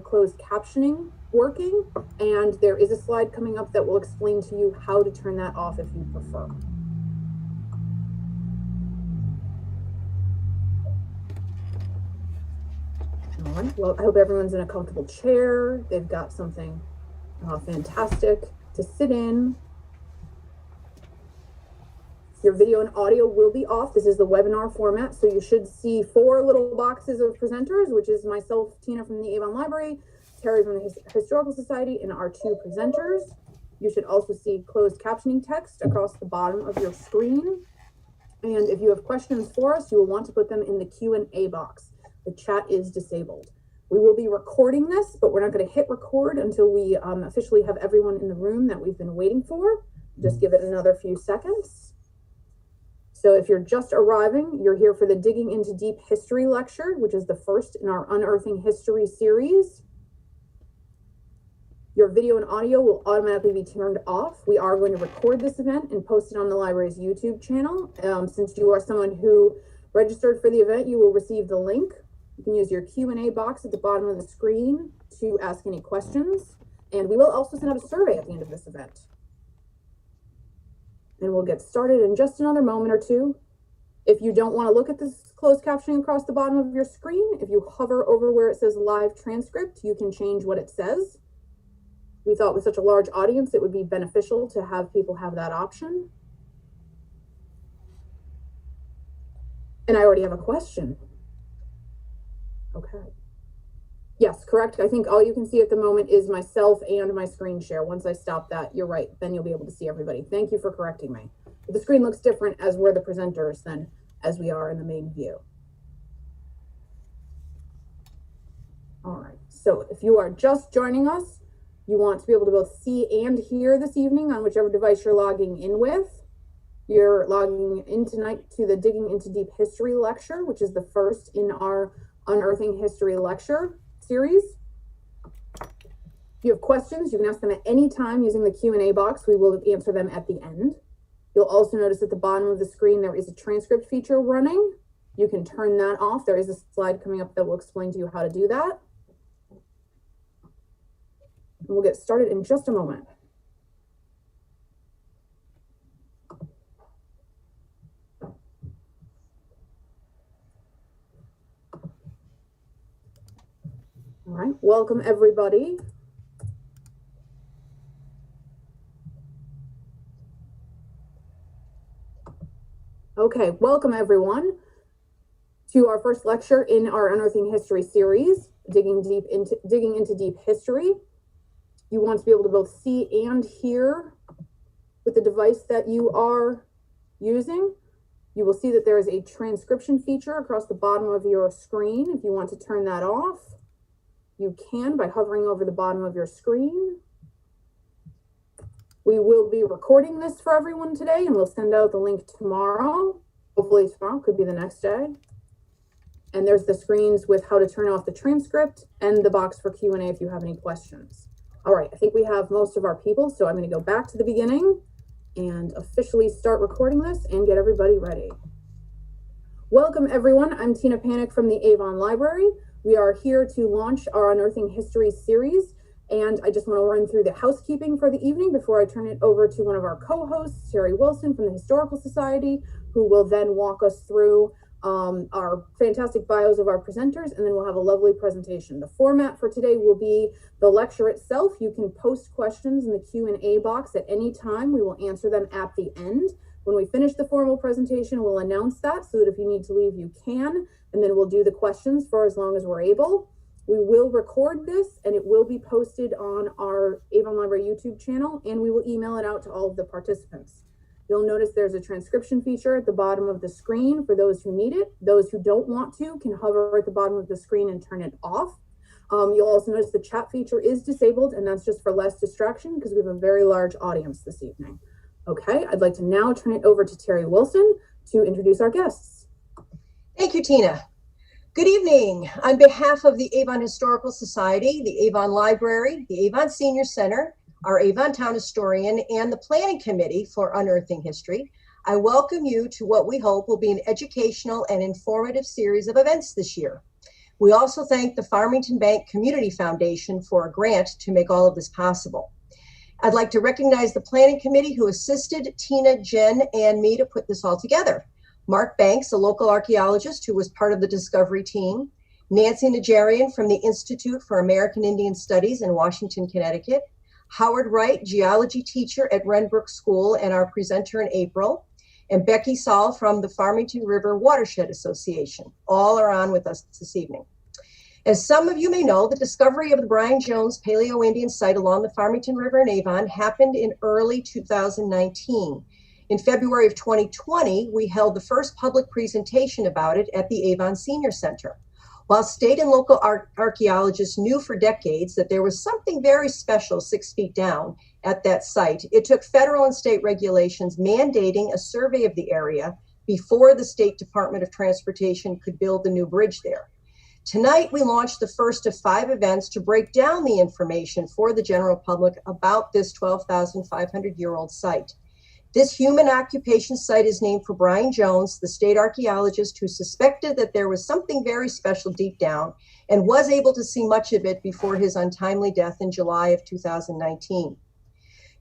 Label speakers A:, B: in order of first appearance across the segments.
A: closed captioning working, and there is a slide coming up that will explain to you how to turn that off if you prefer. All right, well, I hope everyone's in a comfortable chair. They've got something fantastic to sit in. Your video and audio will be off. This is the webinar format, so you should see 4 little boxes of presenters, which is myself, Tina from the Avon Library, Terry from the Historical Society, and our 2 presenters. You should also see closed captioning text across the bottom of your screen. And if you have questions for us, you will want to put them in the Q&A box. The chat is disabled. We will be recording this, but we're not going to hit record until we officially have everyone in the room that we've been waiting for. Just give it another few seconds. So if you're just arriving, you're here for the Digging into Deep History lecture, which is the first in our Unearthing History series. Your video and audio will automatically be turned off. We are going to record this event and post it on the library's YouTube channel. Since you are someone who registered for the event, you will receive the link. You can use your Q&A box at the bottom of the screen to ask any questions. And we will also send out a survey at the end of this event. And we'll get started in just another moment or two. If you don't want to look at this closed captioning across the bottom of your screen, if you hover over where it says live transcript, you can change what it says. We thought with such a large audience, it would be beneficial to have people have that option. And I already have a question. Okay. Yes, correct. I think all you can see at the moment is myself and my screen share. Once I stop that, you're right. Then you'll be able to see everybody. Thank you for correcting me. But the screen looks different as we're the presenters than as we are in the main view. All right. So if you are just joining us, you want to be able to both see and hear this evening on whichever device you're logging in with. You're logging in tonight to the Digging into Deep History lecture, which is the first in our Unearthing History lecture series. If you have questions, you can ask them at any time using the Q&A box. We will answer them at the end. You'll also notice at the bottom of the screen there is a transcript feature running. You can turn that off. There is a slide coming up that will explain to you how to do that. And we'll get started in just a moment. All right, welcome everybody. Okay, welcome everyone to our first lecture in our Unearthing History series, Digging into Deep History. You want to be able to both see and hear with the device that you are using. You will see that there is a transcription feature across the bottom of your screen. If you want to turn that off, you can by hovering over the bottom of your screen. We will be recording this for everyone today, and we'll send out the link tomorrow. Hopefully tomorrow, could be the next day. And there's the screens with how to turn off the transcript and the box for Q&A if you have any questions. All right, I think we have most of our people, so I'm going to go back to the beginning and officially start recording this and get everybody ready. Welcome everyone, I'm Tina Panic from the Avon Library. We are here to launch our Unearthing History series, and I just want to run through the housekeeping for the evening before I turn it over to one of our co-hosts, Terry Wilson from the Historical Society, who will then walk us through our fantastic bios of our presenters, and then we'll have a lovely presentation. The format for today will be the lecture itself. You can post questions in the Q&A box at any time. We will answer them at the end. When we finish the formal presentation, we'll announce that so that if you need to leave, you can, and then we'll do the questions for as long as we're able. We will record this, and it will be posted on our Avon Library YouTube channel, and we will email it out to all of the participants. You'll notice there's a transcription feature at the bottom of the screen for those who need it. Those who don't want to can hover at the bottom of the screen and turn it off. You'll also notice the chat feature is disabled, and that's just for less distraction because we have a very large audience this evening. Okay, I'd like to now turn it over to Terry Wilson to introduce our guests.
B: Thank you, Tina. Good evening. On behalf of the Avon Historical Society, the Avon Library, the Avon Senior Center, our Avon Town Historian, and the Planning Committee for Unearthing History, I welcome you to what we hope will be an educational and informative series of events this year. We also thank the Farmington Bank Community Foundation for a grant to make all of this possible. I'd like to recognize the planning committee who assisted Tina, Jen, and me to put this all together. Mark Banks, a local archaeologist who was part of the discovery team, Nancy Najarian from the Institute for American Indian Studies in Washington, Connecticut, Howard Wright, geology teacher at Renbrook School and our presenter in April, and Becky Saul from the Farmington River Watershed Association. All are on with us this evening. As some of you may know, the discovery of the Brian Jones Paleo-Indian site along the Farmington River in Avon happened in early 2019. In February of 2020, we held the first public presentation about it at the Avon Senior Center. While state and local archaeologists knew for decades that there was something very special 6 feet down at that site, it took federal and state regulations mandating a survey of the area before the State Department of Transportation could build the new bridge there. Tonight, we launched the first of 5 events to break down the information for the general public about this 12,500-year-old site. This human occupation site is named for Brian Jones, the state archaeologist who suspected that there was something very special deep down and was able to see much of it before his untimely death in July of 2019.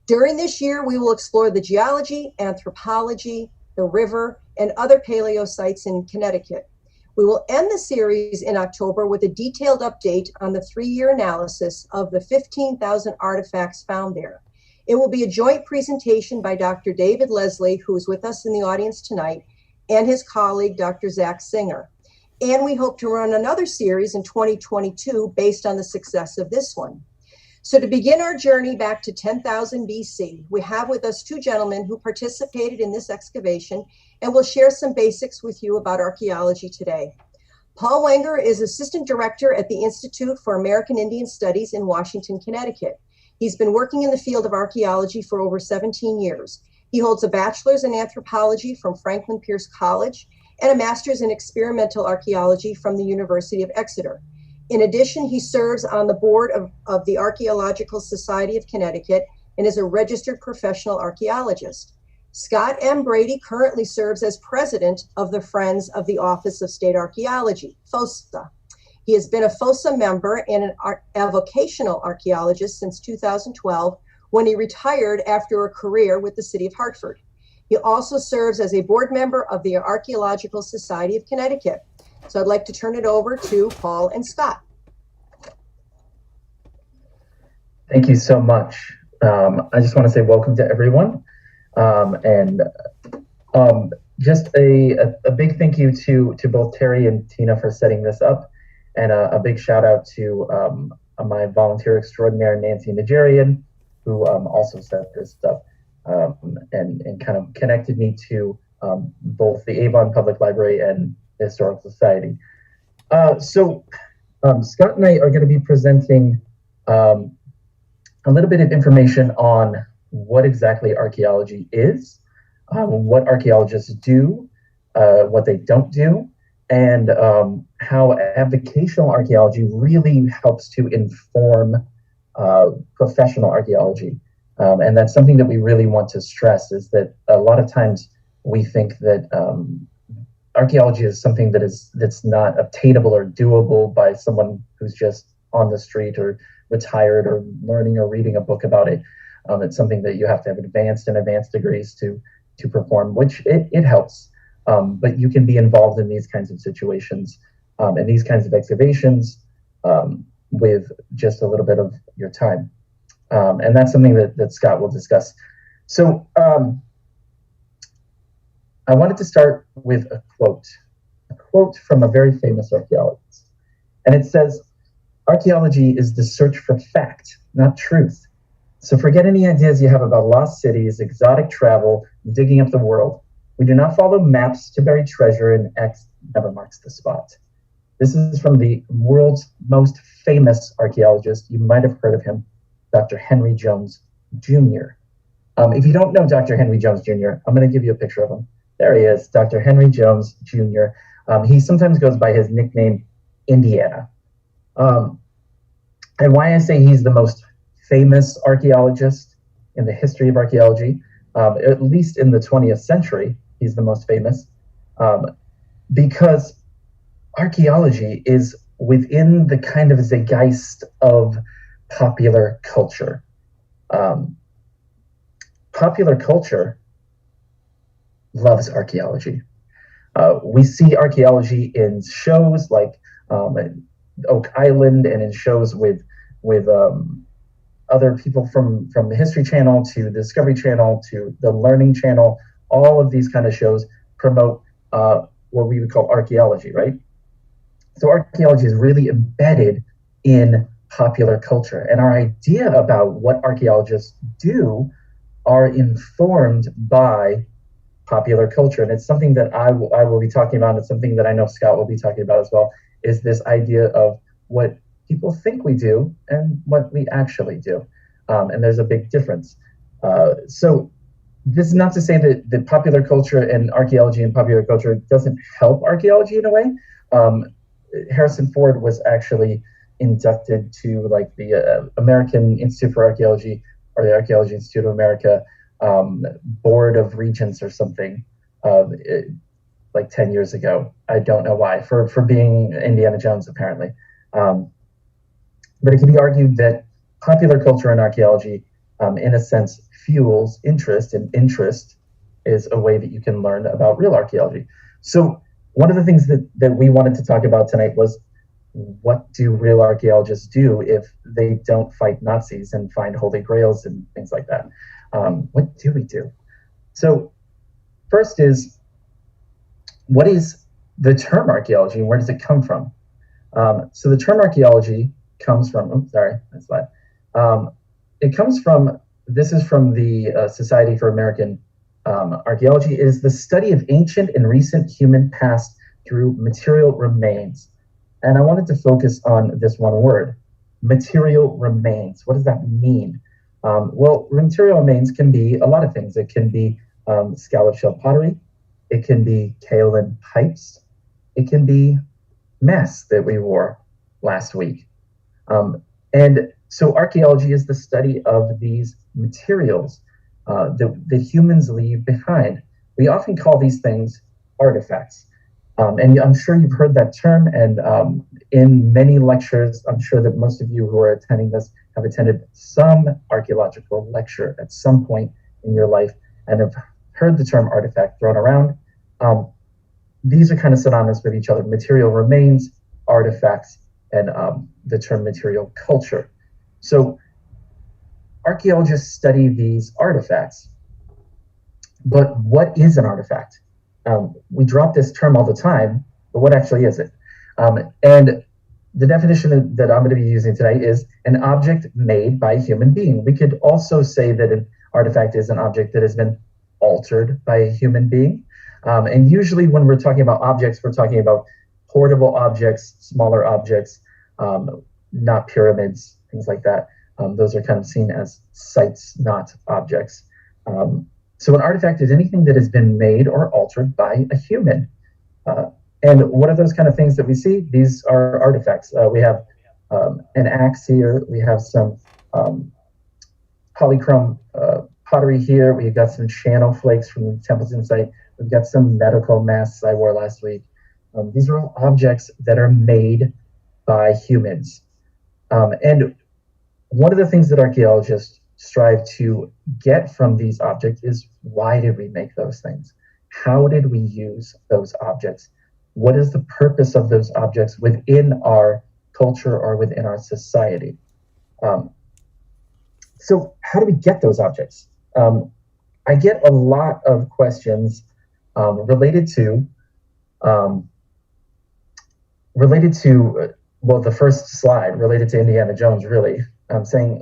B: During this year, we will explore the geology, anthropology, the river, and other paleo sites in Connecticut. We will end the series in October with a detailed update on the 3-year analysis of the 15,000 artifacts found there. It will be a joint presentation by Dr. David Leslie, who is with us in the audience tonight, and his colleague, Dr. Zach Singer. And we hope to run another series in 2022 based on the success of this one. So to begin our journey back to 10,000 BC, we have with us 2 gentlemen who participated in this excavation and will share some basics with you about archaeology today. Paul Wenger is Assistant Director at the Institute for American Indian Studies in Washington, Connecticut. He's been working in the field of archaeology for over 17 years. He holds a bachelor's in anthropology from Franklin Pierce College and a master's in experimental archaeology from the University of Exeter. In addition, he serves on the board of the Archeological Society of Connecticut and is a registered professional archaeologist. Scott M. Brady currently serves as president of the Friends of the Office of State Archaeology, FOSA. He has been a FOSA member and a vocational archaeologist since 2012, when he retired after a career with the City of Hartford. He also serves as a board member of the Archaeological Society of Connecticut. So I'd like to turn it over to Paul and Scott.
C: Thank you so much. I just want to say welcome to everyone. Just a big thank you to both Terry and Tina for setting this up. And a big shout out to my volunteer extraordinaire, Nancy Najarian, who also set this up and kind of connected me to both the Avon Public Library and the Historical Society. So Scott and I are going to be presenting a little bit of information on what exactly archaeology is, what archaeologists do, what they don't do, and how avocational archaeology really helps to inform professional archaeology. And that's something that we really want to stress, is that a lot of times we think that archaeology is something that's not obtainable or doable by someone who's just on the street or retired or learning or reading a book about it. It's something that you have to have advanced degrees to perform, which it helps. But you can be involved in these kinds of situations and these kinds of excavations with just a little bit of your time. And that's something that Scott will discuss. So I wanted to start with a quote from a very famous archaeologist. And it says, "Archaeology is the search for fact, not truth. So forget any ideas you have about lost cities, exotic travel, digging up the world. We do not follow maps to bury treasure, and X never marks the spot." This is from the world's most famous archaeologist. You might have heard of him, Dr. Henry Jones Jr. If you don't know Dr. Henry Jones Jr., I'm going to give you a picture of him. There he is, Dr. Henry Jones Jr. He sometimes goes by his nickname, Indiana. And why I say he's the most famous archaeologist in the history of archaeology, at least in the 20th century, he's the most famous, because archaeology is within the kind of zeitgeist of popular culture. Popular culture loves archaeology. We see archaeology in shows like Oak Island, and in shows with other people from the History Channel to the Discovery Channel to the Learning Channel. All of these kind of shows promote what we would call archaeology, right? So archaeology is really embedded in popular culture, and our idea about what archaeologists do are informed by popular culture. And it's something that I will be talking about. It's something that I know Scott will be talking about as well, is this idea of what people think we do and what we actually do. And there's a big difference. So this is not to say that the popular culture and archaeology and popular culture doesn't help archaeology in a way. Harrison Ford was actually inducted to like the American Institute for Archaeology, or the Archaeology Institute of America Board of Regents or something, like 10 years ago. I don't know why, for being Indiana Jones apparently. But it can be argued that popular culture and archaeology, in a sense, fuels interest, and interest is a way that you can learn about real archaeology. So one of the things that we wanted to talk about tonight was, what do real archaeologists do if they don't fight Nazis and find holy grails and things like that? What do we do? So first is, what is the term archaeology and where does it come from? So the term archaeology comes from, it comes from, this is from the Society for American Archaeology. It is the study of ancient and recent human past through material remains. And I wanted to focus on this one word, material remains. What does that mean? Well, material remains can be a lot of things. It can be scallop shell pottery. It can be kaolin pipes. It can be masks that we wore last week. And so archaeology is the study of these materials that humans leave behind. We often call these things artifacts. And I'm sure you've heard that term, and in many lectures, I'm sure that most of you who are attending this have attended some archaeological lecture at some point in your life and have heard the term artifact thrown around. These are kind of synonymous with each other: material remains, artifacts, and the term material culture. So archaeologists study these artifacts, but what is an artifact? We drop this term all the time, but what actually is it? And the definition that I'm going to be using today is an object made by a human being. We could also say that an artifact is an object that has been altered by a human being. And usually when we're talking about objects, we're talking about portable objects, smaller objects, not pyramids, things like that. Those are kind of seen as sites, not objects. So an artifact is anything that has been made or altered by a human. And what are those kind of things that we see? These are artifacts. We have an axe here. We have some polychrome pottery here. We've got some channel flakes from the Templeton site. We've got some medical masks I wore last week. These are all objects that are made by humans. And one of the things that archaeologists strive to get from these objects is, why did we make those things? How did we use those objects? What is the purpose of those objects within our culture or within our society? So how do we get those objects? I get a lot of questions related to well, the first slide related to Indiana Jones, really. Saying,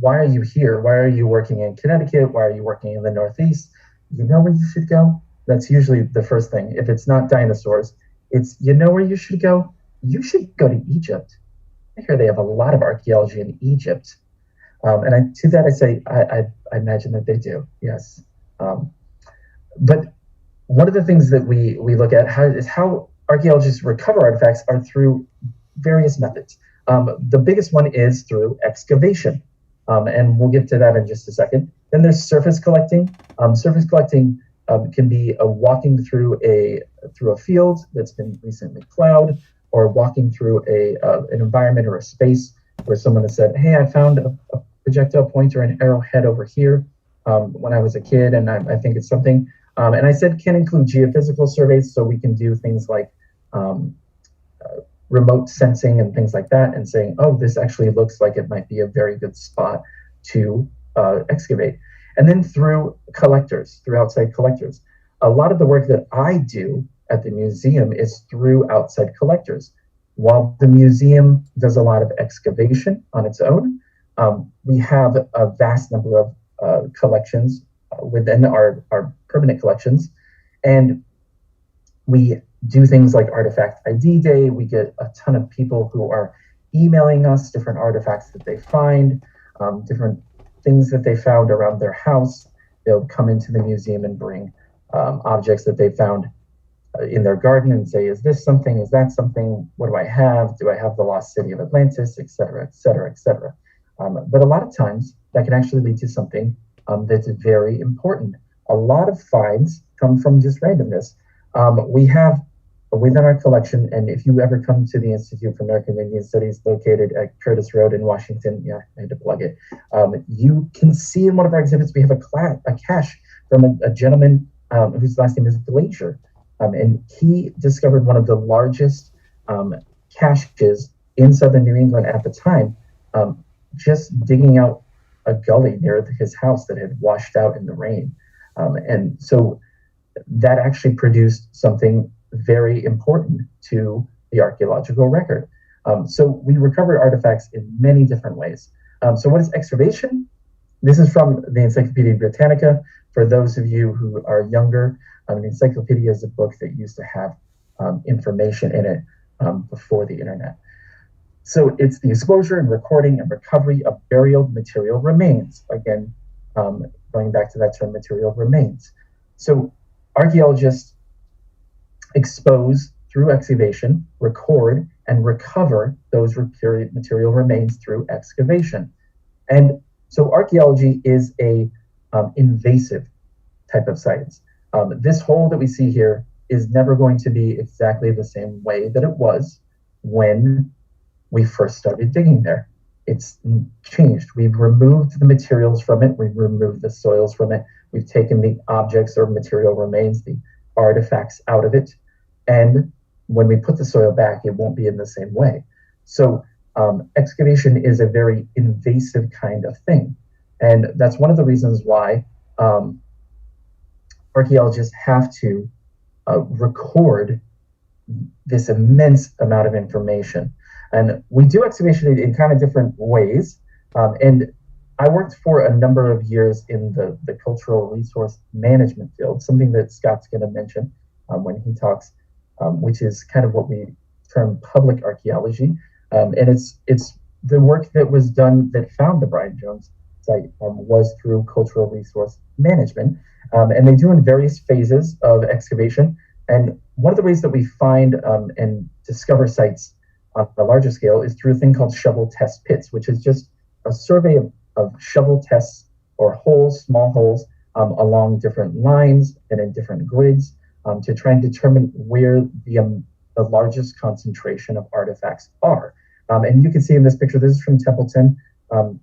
C: why are you here? Why are you working in Connecticut? Why are you working in the Northeast? You know where you should go? That's usually the first thing. If it's not dinosaurs, it's, you know where you should go? You should go to Egypt. I hear they have a lot of archaeology in Egypt. And to that I say, I imagine that they do, yes. But one of the things that we look at is how archaeologists recover artifacts are through various methods. The biggest one is through excavation, and we'll get to that in just a second. Then there's surface collecting. Surface collecting can be a walking through a field that's been recently plowed. or walking through an environment or a space where someone has said, hey, I found a projectile pointer and arrowhead over here when I was a kid, and I think it's something. And I said can include geophysical surveys, so we can do things like remote sensing and things like that, and saying, oh, this actually looks like it might be a very good spot to excavate. And then through outside collectors. A lot of the work that I do at the museum is through outside collectors. While the museum does a lot of excavation on its own, we have a vast number of collections within our permanent collections. And we do things like Artifact ID Day. We get a ton of people who are emailing us different artifacts that they find, different things that they found around their house. They'll come into the museum and bring objects that they found in their garden and say, is this something? Is that something? What do I have? Do I have the lost city of Atlantis, et cetera, et cetera, et cetera? But a lot of times that can actually lead to something that's very important. A lot of finds come from just randomness. We have within our collection, and if you ever come to the Institute for American Indian Studies located at Curtis Road in Washington, yeah, I had to plug it, you can see in one of our exhibits, we have a cache from a gentleman whose last name is Glacier. And he discovered one of the largest caches in southern New England at the time, just digging out a gully near his house that had washed out in the rain. And so that actually produced something very important to the archaeological record. So we recover artifacts in many different ways. So what is excavation? This is from the Encyclopedia Britannica. For those of you who are younger, an encyclopedia is a book that used to have information in it before the internet. So it's the exposure and recording and recovery of burial material remains. Again, going back to that term, material remains. So archaeologists expose through excavation, record, and recover those material remains through excavation. And so archaeology is a invasive type of science. This hole that we see here is never going to be exactly the same way that it was when we first started digging there. It's changed. We've removed the materials from it. We've removed the soils from it. We've taken the objects or material remains, the artifacts out of it. And when we put the soil back, it won't be in the same way. So excavation is a very invasive kind of thing. And that's one of the reasons why archaeologists have to record this immense amount of information. And we do excavation in kind of different ways. And I worked for a number of years in the cultural resource management field, something that Scott's going to mention when he talks, which is kind of what we term public archaeology. And it's the work that was done that found the Brian Jones site was through cultural resource management. And they do in various phases of excavation. And one of the ways that we find and discover sites on a larger scale is through a thing called shovel test pits, which is just a survey of shovel tests or holes, small holes, along different lines and in different grids to try and determine where the largest concentration of artifacts are. And you can see in this picture, this is from Templeton,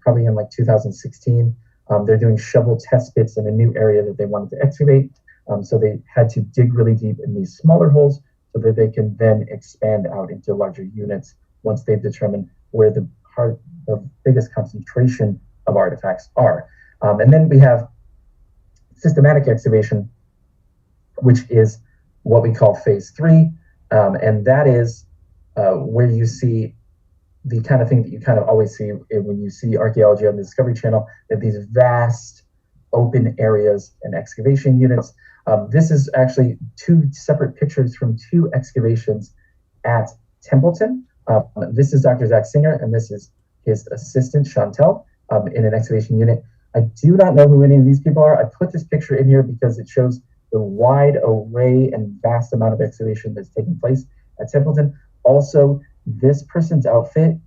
C: probably in like 2016. They're doing shovel test pits in a new area that they wanted to excavate. So they had to dig really deep in these smaller holes so that they can then expand out into larger units once they've determined where the biggest concentration of artifacts are. And then we have systematic excavation, which is what we call phase 3. And that is where you see the kind of thing that you kind of always see when you see archaeology on the Discovery Channel, that these vast open areas and excavation units. This is actually 2 separate pictures from 2 excavations at Templeton. This is Dr. Zach Singer, and this is his assistant, Chantel, in an excavation unit. I do not know who any of these people are. I put this picture in here because it shows the wide array and vast amount of excavation that's taking place at Templeton. Also, this person's outfit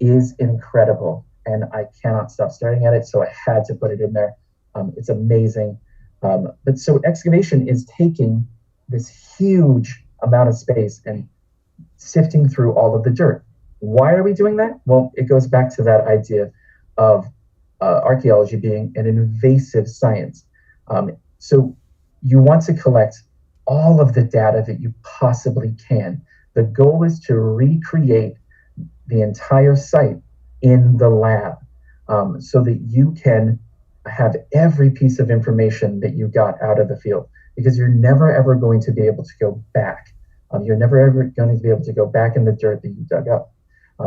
C: is incredible, and I cannot stop staring at it, so I had to put it in there. It's amazing. But so excavation is taking this huge amount of space and sifting through all of the dirt. Why are we doing that? Well, it goes back to that idea of archaeology being an invasive science. So you want to collect all of the data that you possibly can. The goal is to recreate the entire site in the lab, so that you can have every piece of information that you got out of the field, because you're never ever going to be able to go back. You're never ever going to be able to go back in the dirt that you dug up.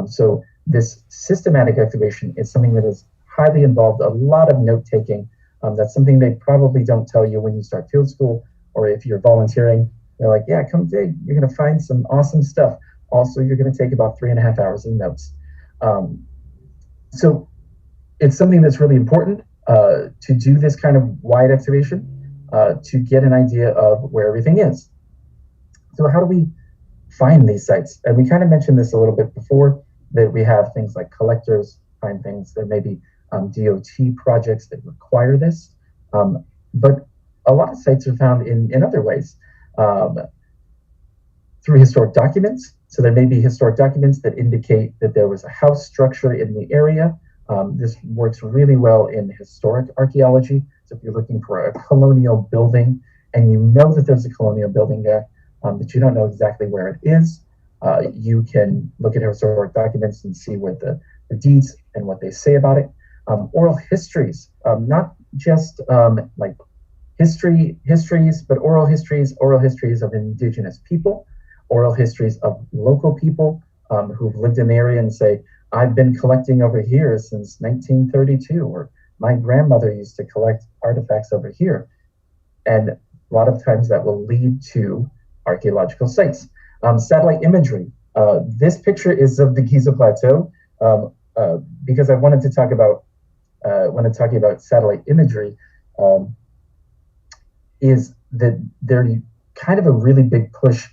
C: So this systematic excavation is something that is highly involved, a lot of note taking. That's something they probably don't tell you when you start field school, or if you're volunteering. They're like, yeah, come dig. You're going to find some awesome stuff. Also, you're going to take about 3.5 hours of notes. So it's something that's really important to do this kind of wide excavation, to get an idea of where everything is. So how do we find these sites? And we kind of mentioned this a little bit before, that we have things like collectors find things. There may be DOT projects that require this, but a lot of sites are found in other ways, through historic documents. So there may be historic documents that indicate that there was a house structure in the area. This works really well in historic archaeology. So if you're looking for a colonial building and you know that there's a colonial building there, but you don't know exactly where it is, you can look at historic documents and see what the deeds and what they say about it. Oral histories, not just like histories, but oral histories of indigenous people, oral histories of local people who've lived in the area and say, I've been collecting over here since 1932, or my grandmother used to collect artifacts over here. And a lot of times that will lead to archaeological sites. Satellite imagery. This picture is of the Giza Plateau, because I wanted to talk about, when I'm talking about satellite imagery, is that there's kind of a really big push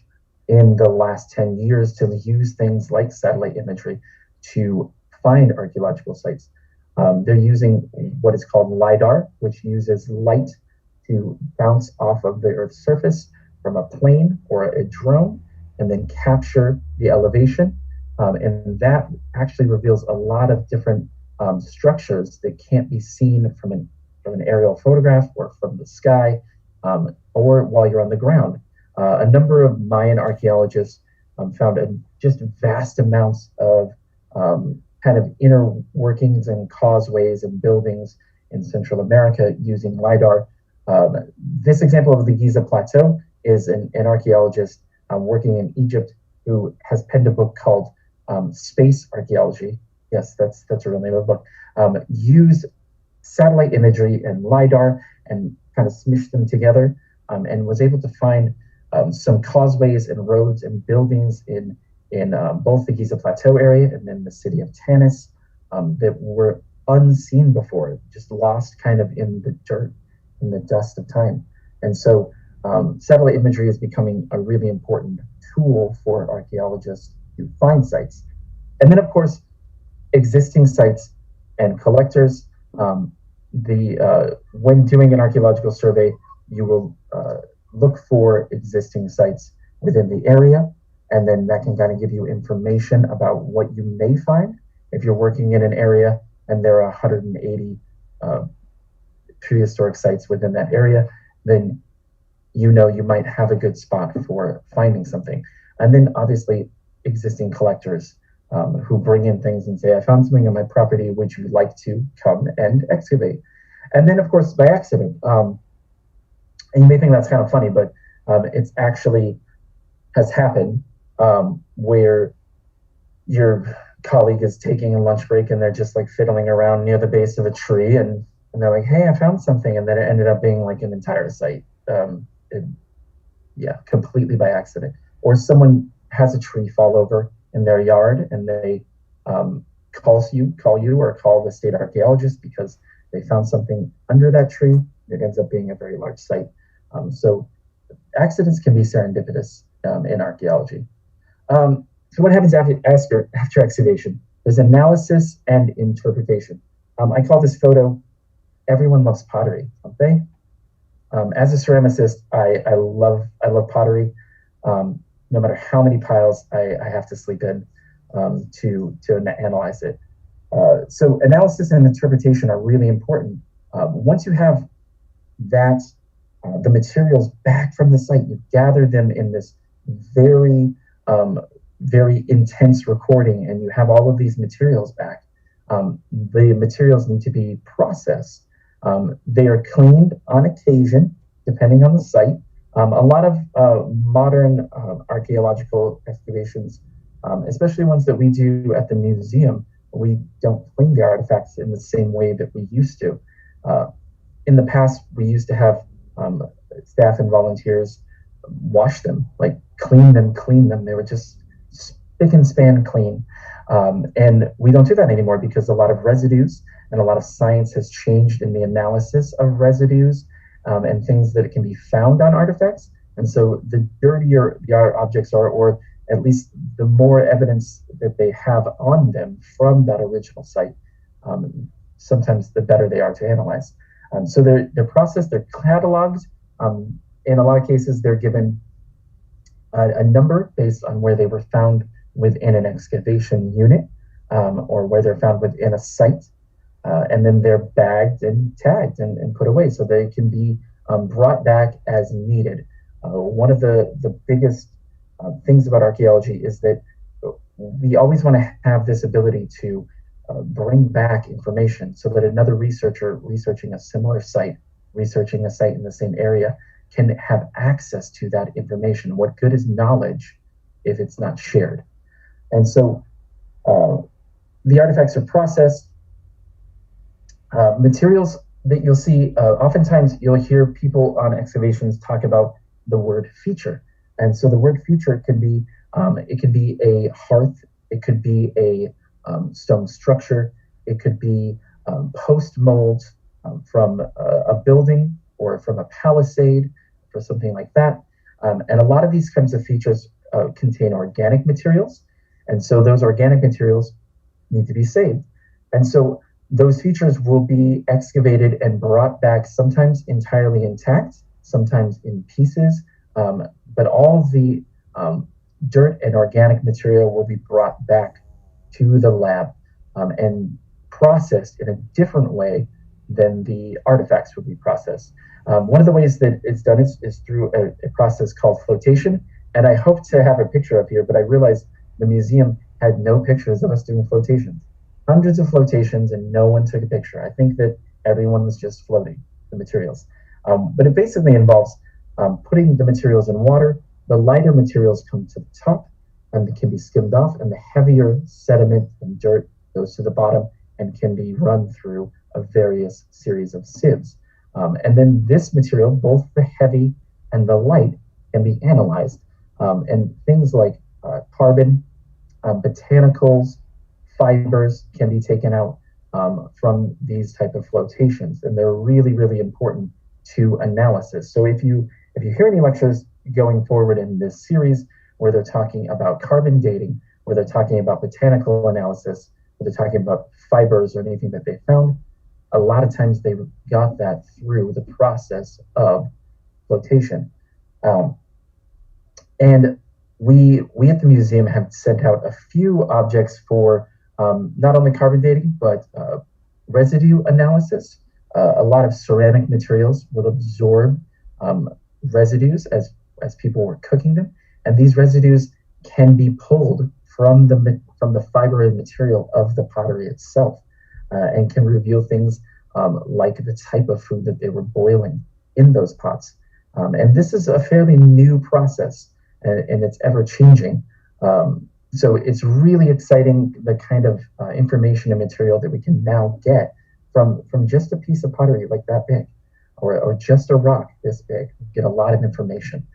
C: in the last 10 years to use things like satellite imagery to find archaeological sites. They're using what is called LiDAR, which uses light to bounce off of the Earth's surface from a plane or a drone, and then capture the elevation. And that actually reveals a lot of different structures that can't be seen from an aerial photograph or from the sky, or while you're on the ground. A number of Mayan archaeologists found just vast amounts of kind of inner workings and causeways and buildings in Central America using LiDAR. This example of the Giza Plateau is an archaeologist working in Egypt who has penned a book called Space Archaeology. Yes, that's a real name of the book. Used satellite imagery and LiDAR and kind of smushed them together, and was able to find some causeways and roads and buildings in both the Giza Plateau area and then the city of Tanis that were unseen before, just lost kind of in the dirt, in the dust of time. And so satellite imagery is becoming a really important tool for archaeologists to find sites. And then, of course, existing sites and collectors. When doing an archaeological survey, you will look for existing sites within the area, and then that can kind of give you information about what you may find. If you're working in an area and there are 180 prehistoric sites within that area, then you know you might have a good spot for finding something. And then obviously existing collectors who bring in things and say, I found something on my property, would you like to come and excavate? And then of course by accident, and you may think that's kind of funny, but it's actually has happened where your colleague is taking a lunch break and they're just like fiddling around near the base of a tree, and they're like, hey, I found something, and then it ended up being like an entire site. Completely by accident. Or someone has a tree fall over in their yard and they call you or call the state archaeologist because they found something under that tree. It ends up being a very large site. So accidents can be serendipitous in archaeology. So what happens after excavation? There's analysis and interpretation. I call this photo, everyone loves pottery, don't they? As a ceramicist, I love pottery. no matter how many piles I have to sleep in to analyze it. So analysis and interpretation are really important. Once you have that, the materials back from the site, you gather them in this very, very intense recording, and you have all of these materials back. The materials need to be processed. They are cleaned on occasion, depending on the site. A lot of modern archaeological excavations, especially ones that we do at the museum, we don't clean the artifacts in the same way that we used to. In the past, we used to have staff and volunteers wash them, like clean them. They were just spick and span clean. And we don't do that anymore because a lot of residues and a lot of science has changed in the analysis of residues and things that can be found on artifacts. And so the dirtier the objects are, or at least the more evidence that they have on them from that original site, sometimes the better they are to analyze. So they're processed, they're cataloged. In a lot of cases, they're given a number based on where they were found within an excavation unit or where they're found within a site. And then they're bagged and tagged and put away so they can be brought back as needed. One of the biggest things about archaeology is that we always want to have this ability to bring back information so that another researcher researching a similar site, researching a site in the same area, can have access to that information. What good is knowledge if it's not shared? And so the artifacts are processed. Materials that you'll see, oftentimes you'll hear people on excavations talk about the word feature. And so the word feature can be, it could be a hearth, it could be a stone structure, it could be post molds from a building or from a palisade or something like that. And a lot of these kinds of features contain organic materials. And so those organic materials need to be saved. And so those features will be excavated and brought back, sometimes entirely intact, sometimes in pieces, but all the dirt and organic material will be brought back to the lab and processed in a different way than the artifacts would be processed. One of the ways that it's done is through a process called flotation. And I hope to have a picture up here, but I realized the museum had no pictures of us doing flotations. Hundreds of flotations and no one took a picture. I think that everyone was just floating the materials. But it basically involves putting the materials in water. The lighter materials come to the top and they can be skimmed off, and the heavier sediment and dirt goes to the bottom and can be run through a various series of sieves. And then this material, both the heavy and the light, can be analyzed. And things like carbon, botanicals, fibers can be taken out from these type of flotations, and they're really, really important to analysis. So if you hear any lectures going forward in this series where they're talking about carbon dating, where they're talking about botanical analysis, where they're talking about fibers or anything that they found, a lot of times they got that through the process of flotation. And we at the museum have sent out a few objects for not only carbon dating, but residue analysis. A lot of ceramic materials will absorb residues as people were cooking them. And these residues can be pulled from the fiber and material of the pottery itself and can reveal things like the type of food that they were boiling in those pots. And this is a fairly new process, and it's ever changing. So it's really exciting, the kind of information and material that we can now get from just a piece of pottery like that big, or just a rock this big. Get a lot of information.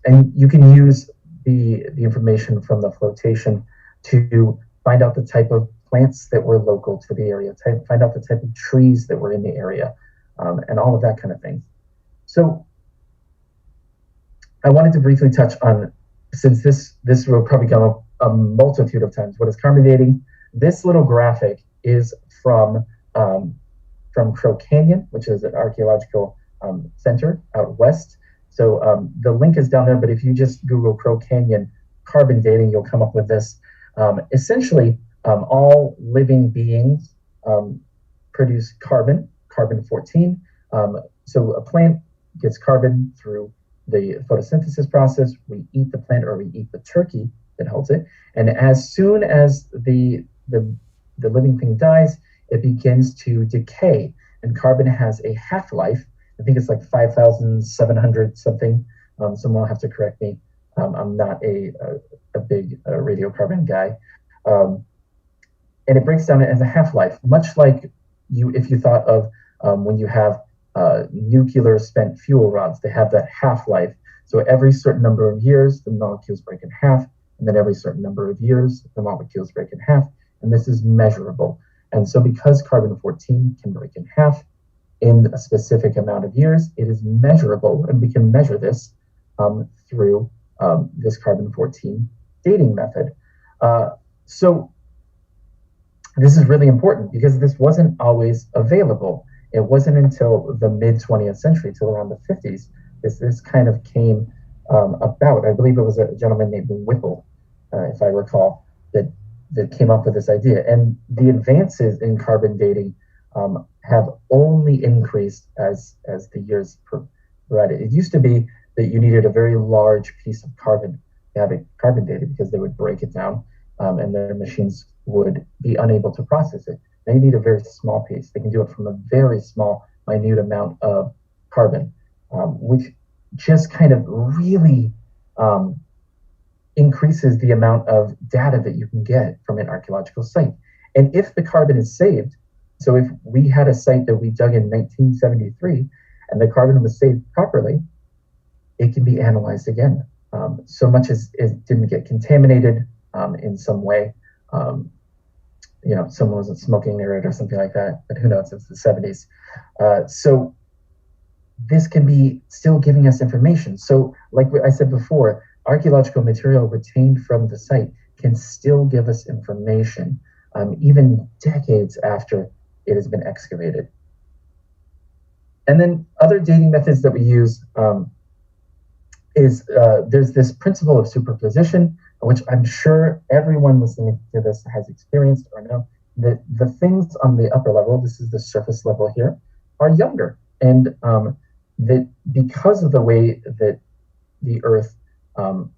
C: And you can use the information from the flotation to find out the type of plants that were local to the area, find out the type of trees that were in the area, and all of that kind of thing. So I wanted to briefly touch on, since this will probably come up a multitude of times, what is carbon dating? This little graphic is from Crow Canyon, which is an archaeological center out west. So the link is down there, but if you just Google Crow Canyon carbon dating, you'll come up with this. Essentially, all living beings produce carbon, carbon-14. So a plant gets carbon through the photosynthesis process. We eat the plant or we eat the turkey that holds it. And as soon as the living thing dies, it begins to decay. And carbon has a half-life. I think it's like 5,700 something. Someone will have to correct me. I'm not a big radiocarbon guy. And it breaks down as a half-life, much like if you thought of when you have nuclear spent fuel rods, they have that half-life. So every certain number of years, the molecules break in half, and then every certain number of years, the molecules break in half, and this is measurable. And so because carbon-14 can break in half in a specific amount of years, it is measurable, and we can measure this through this carbon-14 dating method. So this is really important because this wasn't always available. It wasn't until the mid-20th century, till around the 50s, this kind of came about. I believe it was a gentleman named Whipple, if I recall, that came up with this idea. And the advances in carbon dating have only increased as the years progressed. It used to be that you needed a very large piece of carbon to have it carbon dated because they would break it down and their machines would be unable to process it. Now you need a very small piece. They can do it from a very small, minute amount of carbon, which just kind of really increases the amount of data that you can get from an archaeological site. And if the carbon is saved, so if we had a site that we dug in 1973 and the carbon was saved properly, it can be analyzed again. So much as it didn't get contaminated in some way. Someone wasn't smoking near it or something like that, but who knows, it's the 70s. So this can be still giving us information. So like I said before, archaeological material retained from the site can still give us information, even decades after it has been excavated. And then other dating methods that we use there's this principle of superposition, which I'm sure everyone listening to this has experienced or know, that the things on the upper level, this is the surface level here, are younger. And that because of the way that the Earth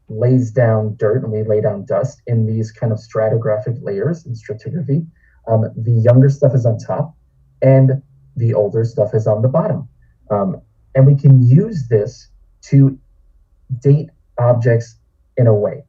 C: lays down dirt and we lay down dust in these kind of stratigraphic layers in stratigraphy, the younger stuff is on top and the older stuff is on the bottom. And we can use this to date objects in a way.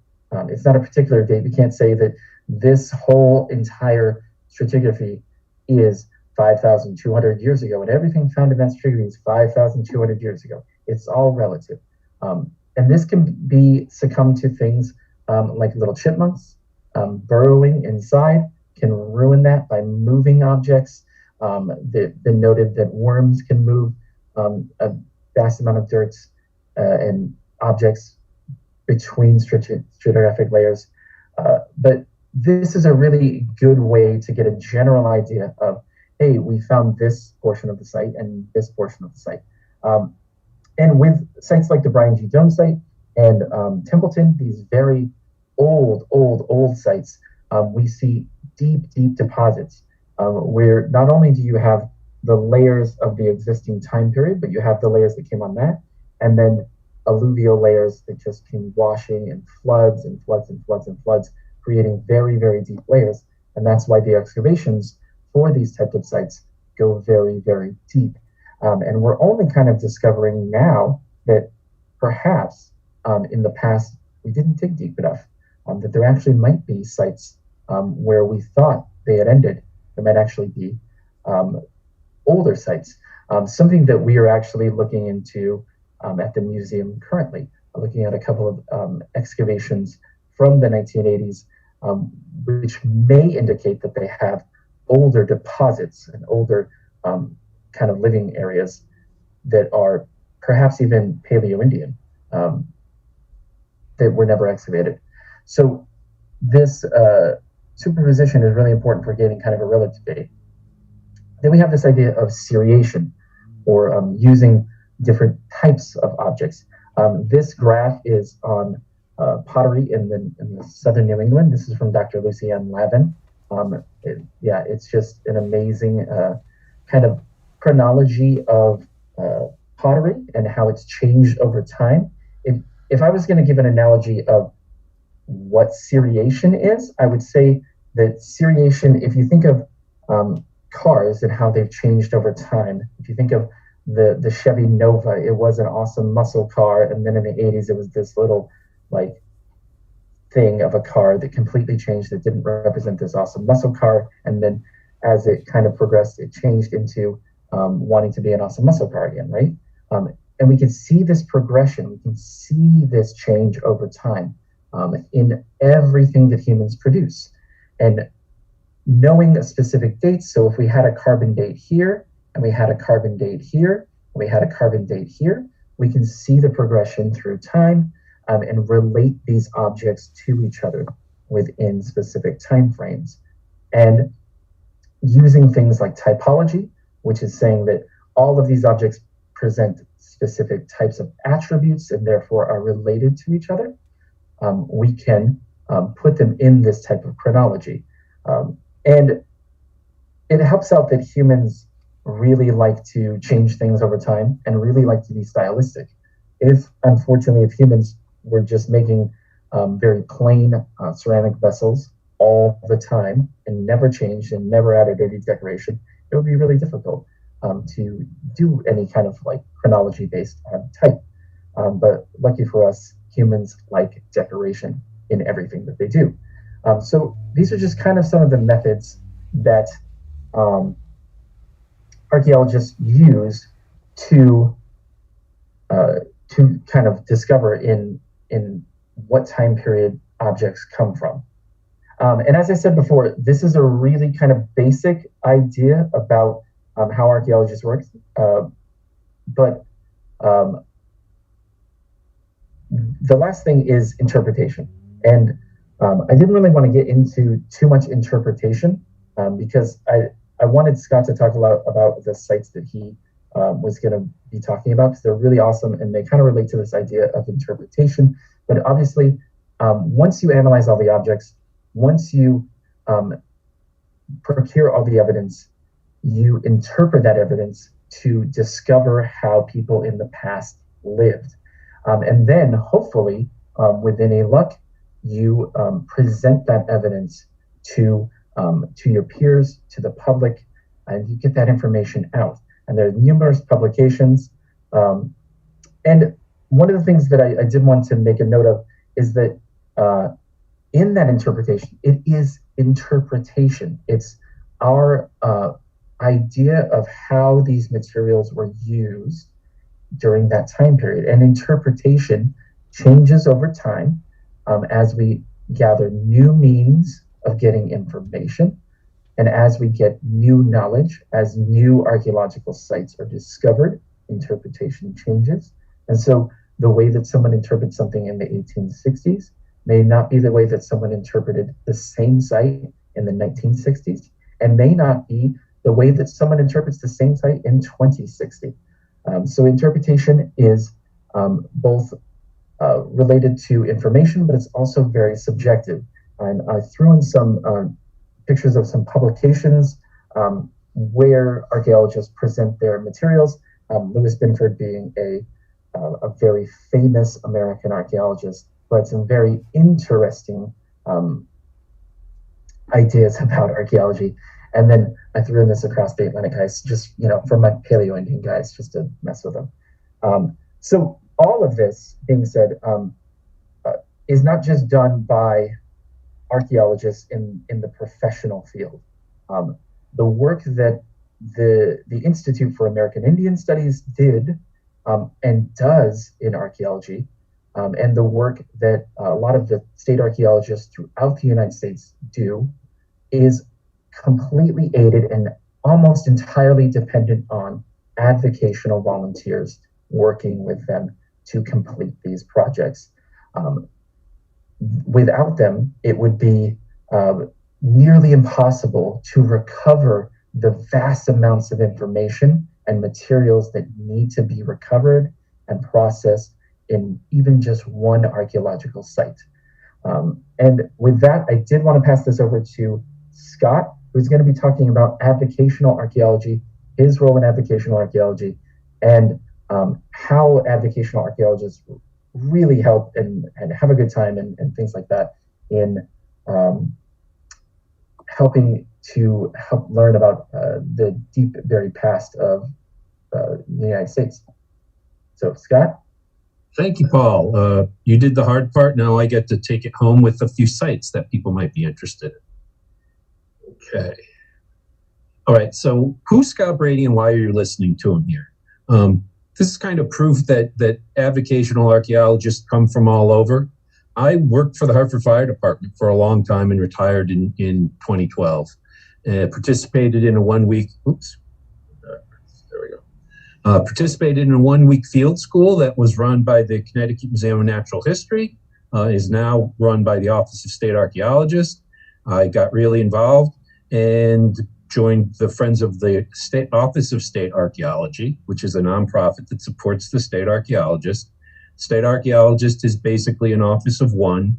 C: It's not a particular date. We can't say that this whole entire stratigraphy is 5,200 years ago, and everything found in that stratigraphy is 5,200 years ago. It's all relative. And this can be succumb to things like little chipmunks burrowing inside can ruin that by moving objects. Been noted that worms can move a vast amount of dirt and objects between stratigraphic layers. But this is a really good way to get a general idea of, hey, we found this portion of the site and this portion of the site. And with sites like the Brian G. Jones site and Templeton, these very old sites, we see deep deposits where not only do you have the layers of the existing time period, but you have the layers that came on that, and then alluvial layers that just came washing and floods, creating very deep layers. And that's why the excavations for these types of sites go very deep. And we're only kind of discovering now that perhaps in the past we didn't dig deep enough, that there actually might be sites where we thought they had ended. There might actually be older sites. Something that we are actually looking into at the museum currently, looking at a couple of excavations from the 1980s, which may indicate that they have older deposits and older kind of living areas that are perhaps even Paleo-Indian that were never excavated. So this superposition is really important for getting kind of a relative date. Then we have this idea of seriation, or using different types of objects. This graph is on pottery in the southern New England. This is from Dr. Lucienne Lavin. Yeah, it's just an amazing kind of chronology of pottery and how it's changed over time. If I was going to give an analogy of what seriation is, I would say that seriation, if you think of cars and how they've changed over time, if you think of the Chevy Nova, it was an awesome muscle car, and then in the 80s it was this little like thing of a car that completely changed, that didn't represent this awesome muscle car, and then as it kind of progressed, it changed into wanting to be an awesome muscle car again, right? And we can see this progression, we can see this change over time in everything that humans produce. And knowing a specific date, so if we had a carbon date here, and we had a carbon date here, and we had a carbon date here, we can see the progression through time and relate these objects to each other within specific time frames. And using things like typology, which is saying that all of these objects present specific types of attributes and therefore are related to each other, we can put them in this type of chronology. And it helps out that humans really like to change things over time and really like to be stylistic. Unfortunately, if humans were just making very plain ceramic vessels all the time and never changed and never added any decoration, it would be really difficult to do any kind of like chronology based on type. But lucky for us, humans like decoration in everything that they do. So these are just kind of some of the methods that archaeologists use to kind of discover in what time period objects come from. And as I said before, this is a really kind of basic idea about how archaeologists work, but the last thing is interpretation. And I didn't really want to get into too much interpretation because I wanted Scott to talk a lot about the sites that he was going to be talking about, because they're really awesome and they kind of relate to this idea of interpretation. But obviously, once you analyze all the objects, once you procure all the evidence, you interpret that evidence to discover how people in the past lived. And then hopefully, with any luck, you present that evidence to your peers, to the public, and you get that information out. And there are numerous publications. And one of the things that I did want to make a note of is that in that interpretation, it is interpretation. It's our idea of how these materials were used during that time period. And interpretation changes over time as we gather new means of getting information, and as we get new knowledge, as new archaeological sites are discovered, interpretation changes. And so the way that someone interprets something in the 1860s may not be the way that someone interpreted the same site in the 1960s, and may not be the way that someone interprets the same site in 2060. So interpretation is both related to information, but it's also very subjective. And I threw in some pictures of some publications where archaeologists present their materials. Louis Binford being a very famous American archaeologist, but some very interesting ideas about archaeology. And then I threw in this across the Atlantic guys, just, for my Paleo-Indian guys, just to mess with them. So all of this being said is not just done by archaeologists in the professional field. The work that the Institute for American Indian Studies did and does in archaeology, and the work that a lot of the state archaeologists throughout the United States do, is completely aided and almost entirely dependent on advocational volunteers working with them to complete these projects. Without them, it would be nearly impossible to recover the vast amounts of information and materials that need to be recovered and processed in even just one archaeological site. And with that, I did want to pass this over to Scott, who's going to be talking about avocational archaeology, his role in avocational archaeology, and how avocational archaeologists really help and have a good time and things like that in helping to help learn about the deep, buried past of the United States. So, Scott?
D: Thank you, Paul. You did the hard part. Now I get to take it home with a few sites that people might be interested in. Okay. All right, so who's Scott Brady and why are you listening to him here? This is kind of proof that avocational archaeologists come from all over. I worked for the Hartford Fire Department for a long time and retired in 2012. Participated in a one-week, participated in a one-week field school that was run by the Connecticut Museum of Natural History, is now run by the Office of State Archaeologists. I got really involved and joined the Friends of the State Office of State Archaeology, which is a nonprofit that supports the state archaeologist. State archaeologist is basically an office of one.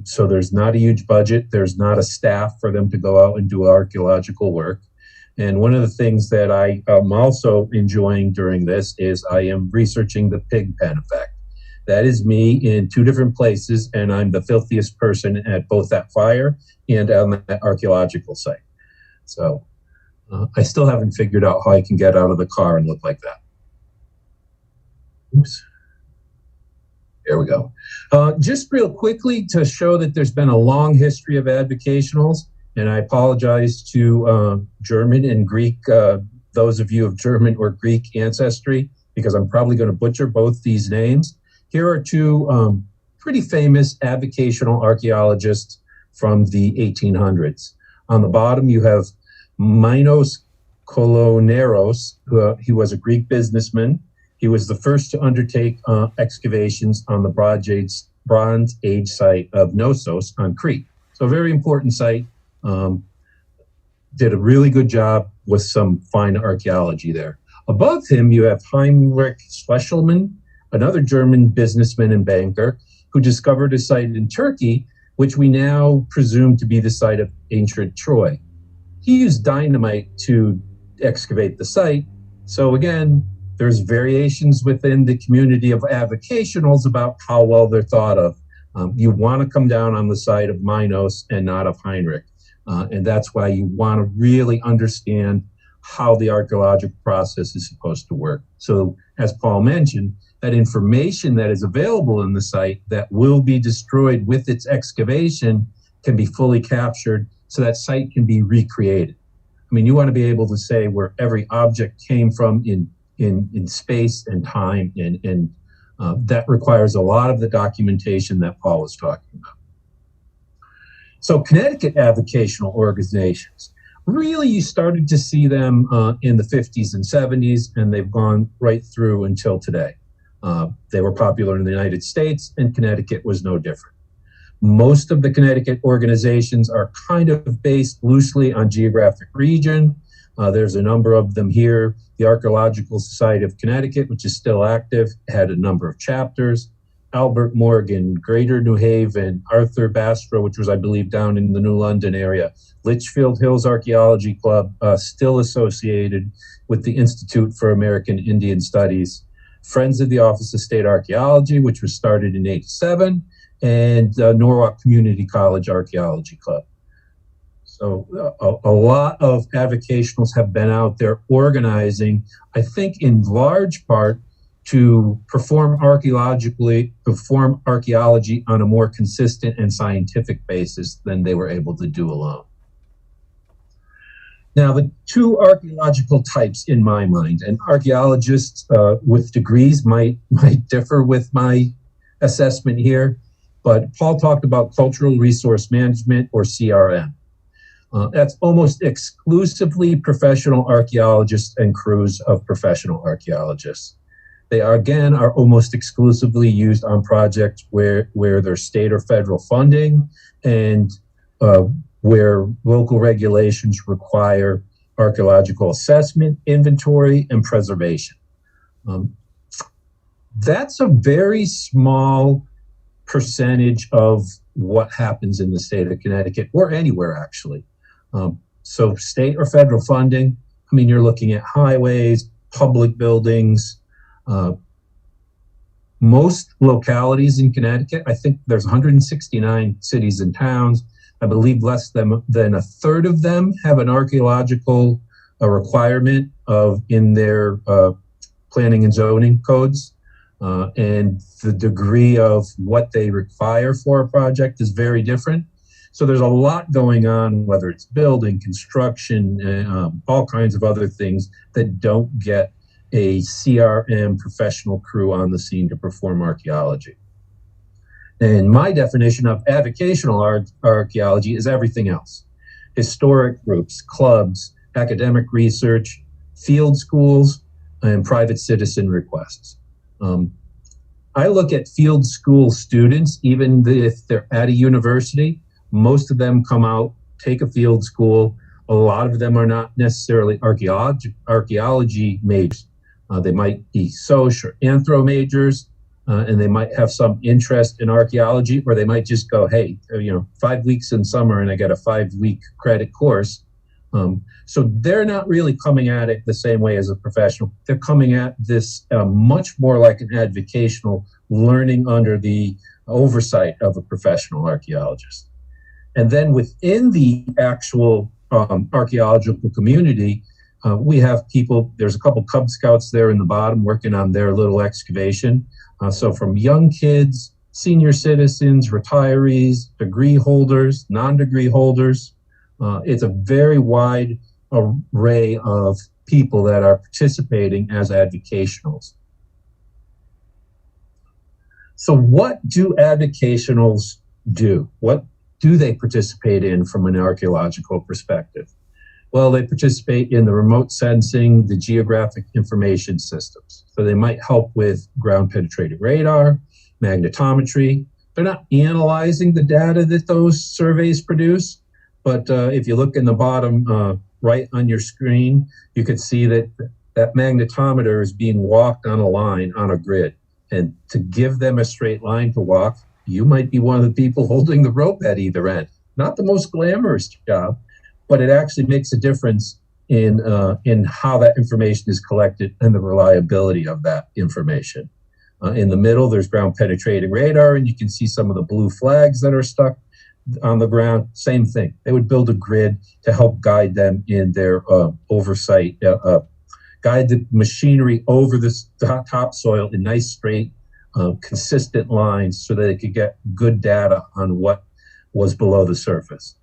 D: So there's not a huge budget. There's not a staff for them to go out and do archaeological work. And one of the things that I am also enjoying during this is I am researching the pig pen effect. That is me in two different places, and I'm the filthiest person at both that fire and on that archaeological site. So I still haven't figured out how I can get out of the car and look like that. Oops. There we go. Just real quickly to show that there's been a long history of avocationals, and I apologize to German and Greek, those of you of German or Greek ancestry, because I'm probably going to butcher both these names. Here are two pretty famous avocational archaeologists from the 1800s. On the bottom, you have Minos Koloneros, he was a Greek businessman. He was the first to undertake excavations on the Bronze Age site of Knossos on Crete. So a very important site. Did a really good job with some fine archaeology there. Above him, you have Heinrich Schlesselmann, another German businessman and banker, who discovered a site in Turkey, which we now presume to be the site of ancient Troy. He used dynamite to excavate the site. So again, there's variations within the community of avocationals about how well they're thought of. You want to come down on the side of Minos and not of Heinrich. And that's why you want to really understand how the archaeological process is supposed to work. So as Paul mentioned, that information that is available in the site that will be destroyed with its excavation can be fully captured so that site can be recreated. I mean, you want to be able to say where every object came from in space and time, and that requires a lot of the documentation that Paul was talking about. So Connecticut avocational organizations, really you started to see them in the 50s and 70s, and they've gone right through until today. They were popular in the United States, and Connecticut was no different. Most of the Connecticut organizations are kind of based loosely on geographic region. There's a number of them here. The Archaeological Society of Connecticut, which is still active, had a number of chapters. Albert Morgan, Greater New Haven, Arthur Bastra, which was, I believe, down in the New London area. Litchfield Hills Archaeology Club, still associated with the Institute for American Indian Studies. Friends of the Office of State Archaeology, which was started in '87, and Norwalk Community College Archaeology Club. So a lot of avocationals have been out there organizing, I think in large part, to perform archaeology on a more consistent and scientific basis than they were able to do alone. Now, the two archaeological types in my mind, and archaeologists with degrees might differ with my assessment here, but Paul talked about cultural resource management, or CRM. That's almost exclusively professional archaeologists and crews of professional archaeologists. They are, again, are almost exclusively used on projects where there's state or federal funding and where local regulations require archaeological assessment, inventory, and preservation. that's a very small percentage of what happens in the state of Connecticut, or anywhere actually. So state or federal funding, I mean, you're looking at highways, public buildings. Most localities in Connecticut, I think there's 169 cities and towns. I believe less than a third of them have an archaeological requirement in their planning and zoning codes. And the degree of what they require for a project is very different. So there's a lot going on, whether it's building, construction, all kinds of other things that don't get a CRM professional crew on the scene to perform archaeology. And my definition of avocational archaeology is everything else. Historic groups, clubs, academic research, field schools, and private citizen requests. I look at field school students, even if they're at a university, most of them come out, take a field school. A lot of them are not necessarily archaeology majors. They might be soc or anthro majors, and they might have some interest in archaeology, or they might just go, hey, 5 weeks in summer and I get a 5-week credit course. So they're not really coming at it the same way as a professional. They're coming at this much more like an avocational, learning under the oversight of a professional archaeologist. And then within the actual archaeological community, we have people, there's a couple Cub Scouts there in the bottom working on their little excavation. So from young kids, senior citizens, retirees, degree holders, non-degree holders, it's a very wide array of people that are participating as avocationals. So what do avocationals do? What do they participate in from an archaeological perspective? Well, they participate in the remote sensing, the geographic information systems. So they might help with ground penetrating radar, magnetometry. They're not analyzing the data that those surveys produce, but if you look in the bottom right on your screen, you can see that that magnetometer is being walked on a line on a grid. And to give them a straight line to walk, you might be one of the people holding the rope at either end. Not the most glamorous job, but it actually makes a difference in how that information is collected and the reliability of that information. In the middle, there's ground penetrating radar, and you can see some of the blue flags that are stuck on the ground. Same thing. They would build a grid to help guide them in their oversight, guide the machinery over the topsoil in nice, straight, consistent lines so that they could get good data on what was below the surface.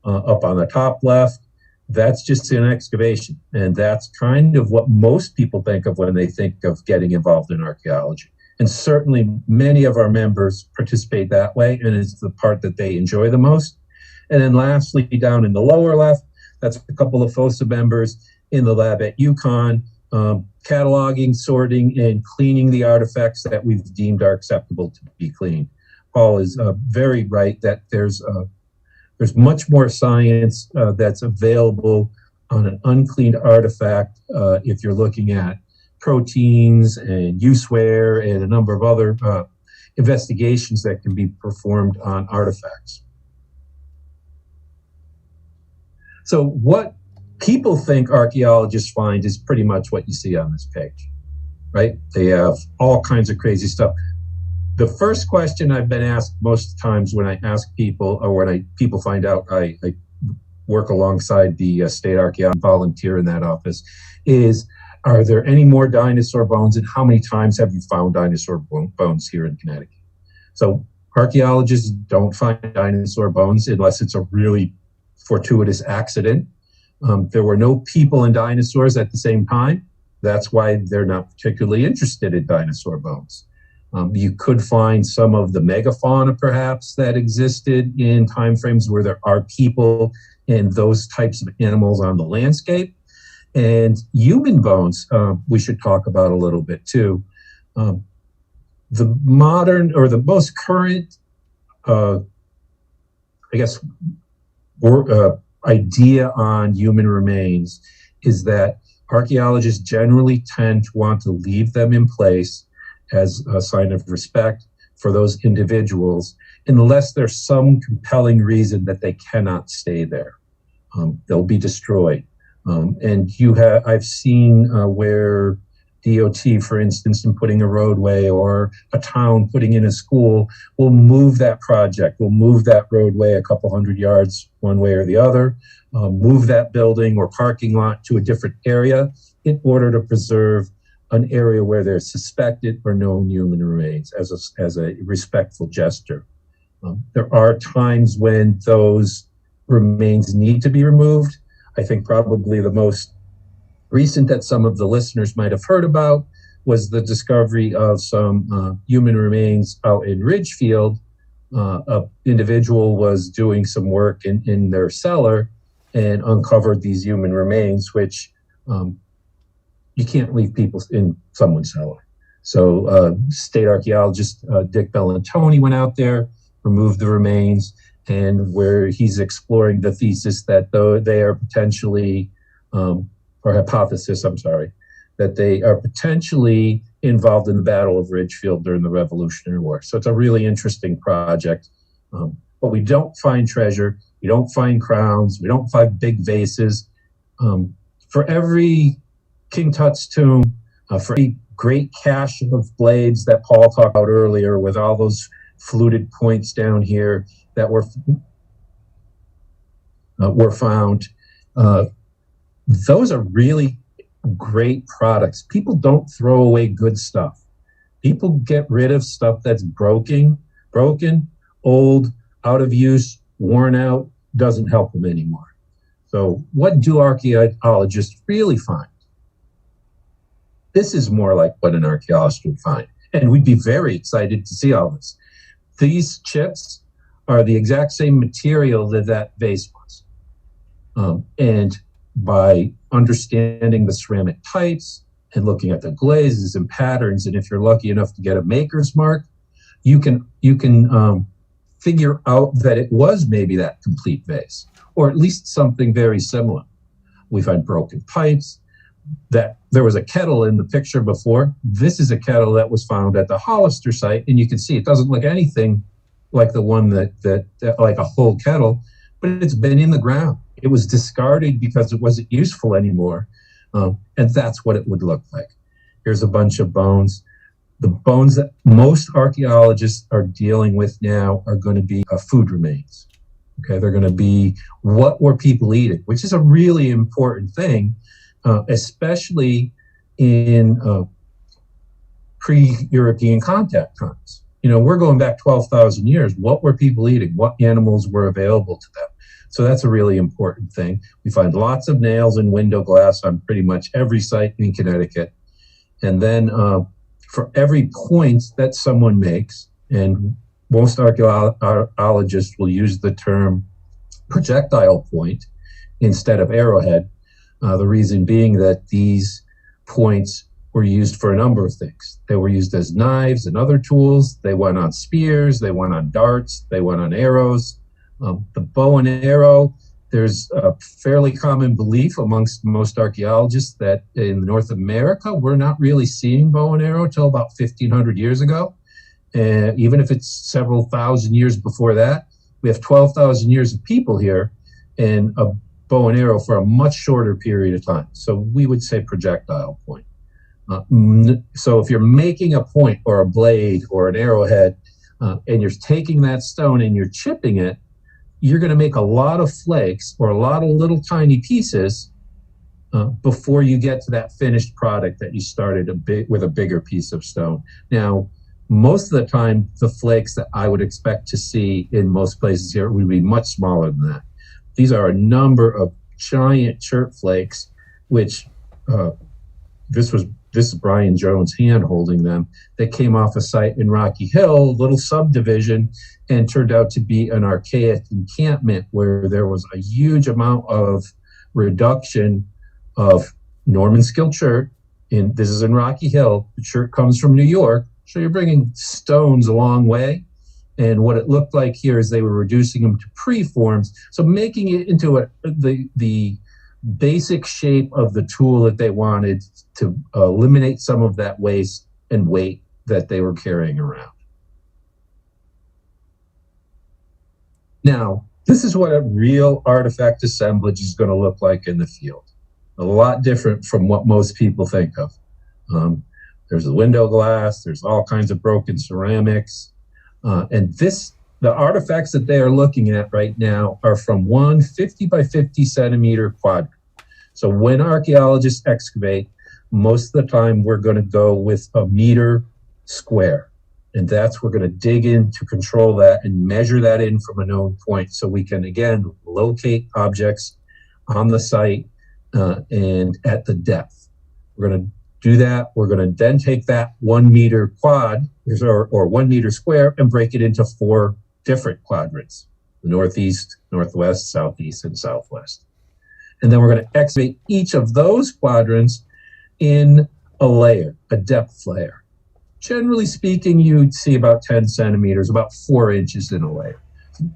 D: Up on the top left, that's just an excavation. And that's kind of what most people think of when they think of getting involved in archaeology. And certainly many of our members participate that way, and it's the part that they enjoy the most. And then lastly, down in the lower left, that's a couple of FOSA members in the lab at UConn, cataloging, sorting, and cleaning the artifacts that we've deemed are acceptable to be cleaned. Paul is very right that there's much more science that's available on an uncleaned artifact if you're looking at proteins and use wear and a number of other investigations that can be performed on artifacts. So what people think archaeologists find is pretty much what you see on this page, right? They have all kinds of crazy stuff. The first question I've been asked most times when I ask people, or when people find out I work alongside the state archaeologist, volunteer in that office, is, are there any more dinosaur bones, and how many times have you found dinosaur bones here in Connecticut? So archaeologists don't find dinosaur bones unless it's a really fortuitous accident. There were no people and dinosaurs at the same time. That's why they're not particularly interested in dinosaur bones. You could find some of the megafauna perhaps that existed in timeframes where there are people and those types of animals on the landscape. And human bones, we should talk about a little bit too. The modern, or the most current, idea on human remains is that archaeologists generally tend to want to leave them in place as a sign of respect for those individuals, unless there's some compelling reason that they cannot stay there. They'll be destroyed. And I've seen where DOT, for instance, in putting a roadway, or a town putting in a school, will move that project, will move that roadway a couple hundred yards one way or the other, move that building or parking lot to a different area in order to preserve an area where there's suspected or known human remains as a respectful gesture. There are times when those remains need to be removed. I think probably the most recent that some of the listeners might have heard about was the discovery of some human remains out in Ridgefield. An individual was doing some work in their cellar and uncovered these human remains, which you can't leave people in someone's cellar. So state archaeologist Dick Bellantoni went out there, removed the remains, and where he's exploring the thesis that though they are potentially, or hypothesis, I'm sorry, that they are potentially involved in the Battle of Ridgefield during the Revolutionary War. So it's a really interesting project. But we don't find treasure, we don't find crowns, we don't find big vases. For every King Tut's tomb, for every great cache of blades that Paul talked about earlier, with all those fluted points down here that were found, those are really great products. People don't throw away good stuff. People get rid of stuff that's broken, old, out of use, worn out, doesn't help them anymore. So what do archaeologists really find? This is more like what an archaeologist would find. And we'd be very excited to see all this. These chips are the exact same material that vase was. And by understanding the ceramic types and looking at the glazes and patterns, and if you're lucky enough to get a maker's mark, you can figure out that it was maybe that complete vase, or at least something very similar. We find broken pipes. That there was a kettle in the picture before. This is a kettle that was found at the Hollister site, and you can see it doesn't look anything like the one that like a whole kettle, but it's been in the ground. It was discarded because it wasn't useful anymore, and that's what it would look like. Here's a bunch of bones. The bones that most archaeologists are dealing with now are going to be food remains. Okay, they're going to be what were people eating, which is a really important thing. Especially in pre-European contact times. You know, we're going back 12,000 years. What were people eating? What animals were available to them? So that's a really important thing. We find lots of nails and window glass on pretty much every site in Connecticut. And then for every point that someone makes, and most archaeologists will use the term projectile point instead of arrowhead. The reason being that these points were used for a number of things. They were used as knives and other tools. They went on spears, they went on darts, they went on arrows. The bow and arrow, there's a fairly common belief amongst most archaeologists that in North America, we're not really seeing bow and arrow till about 1,500 years ago. Even if it's several thousand years before that, we have 12,000 years of people here, and a bow and arrow for a much shorter period of time. So we would say projectile point. So if you're making a point or a blade or an arrowhead, and you're taking that stone and you're chipping it, you're going to make a lot of flakes or a lot of little tiny pieces before you get to that finished product that you started with a bigger piece of stone. Now, most of the time, the flakes that I would expect to see in most places here would be much smaller than that. These are a number of giant chert flakes, which this is Brian Jones' hand holding them, that came off a site in Rocky Hill, a little subdivision, and turned out to be an archaic encampment where there was a huge amount of reduction of Norman skill chert. This is in Rocky Hill. The chert comes from New York, so you're bringing stones a long way. And what it looked like here is they were reducing them to preforms, so making it into the basic shape of the tool that they wanted to eliminate some of that waste and weight that they were carrying around. Now, this is what a real artifact assemblage is going to look like in the field. A lot different from what most people think of. There's the window glass, there's all kinds of broken ceramics, and the artifacts that they are looking at right now are from one 50 by 50 centimeter quadrant. So when archaeologists excavate, most of the time we're going to go with a meter square. And we're going to dig in to control that and measure that in from a known point so we can, again, locate objects on the site and at the depth. We're going to do that. We're going to then take that 1 meter quad or 1 meter square and break it into 4 different quadrants: the northeast, northwest, southeast, and southwest. And then we're going to excavate each of those quadrants in a layer, a depth layer. Generally speaking, you'd see about 10 centimeters, about 4 inches in a layer.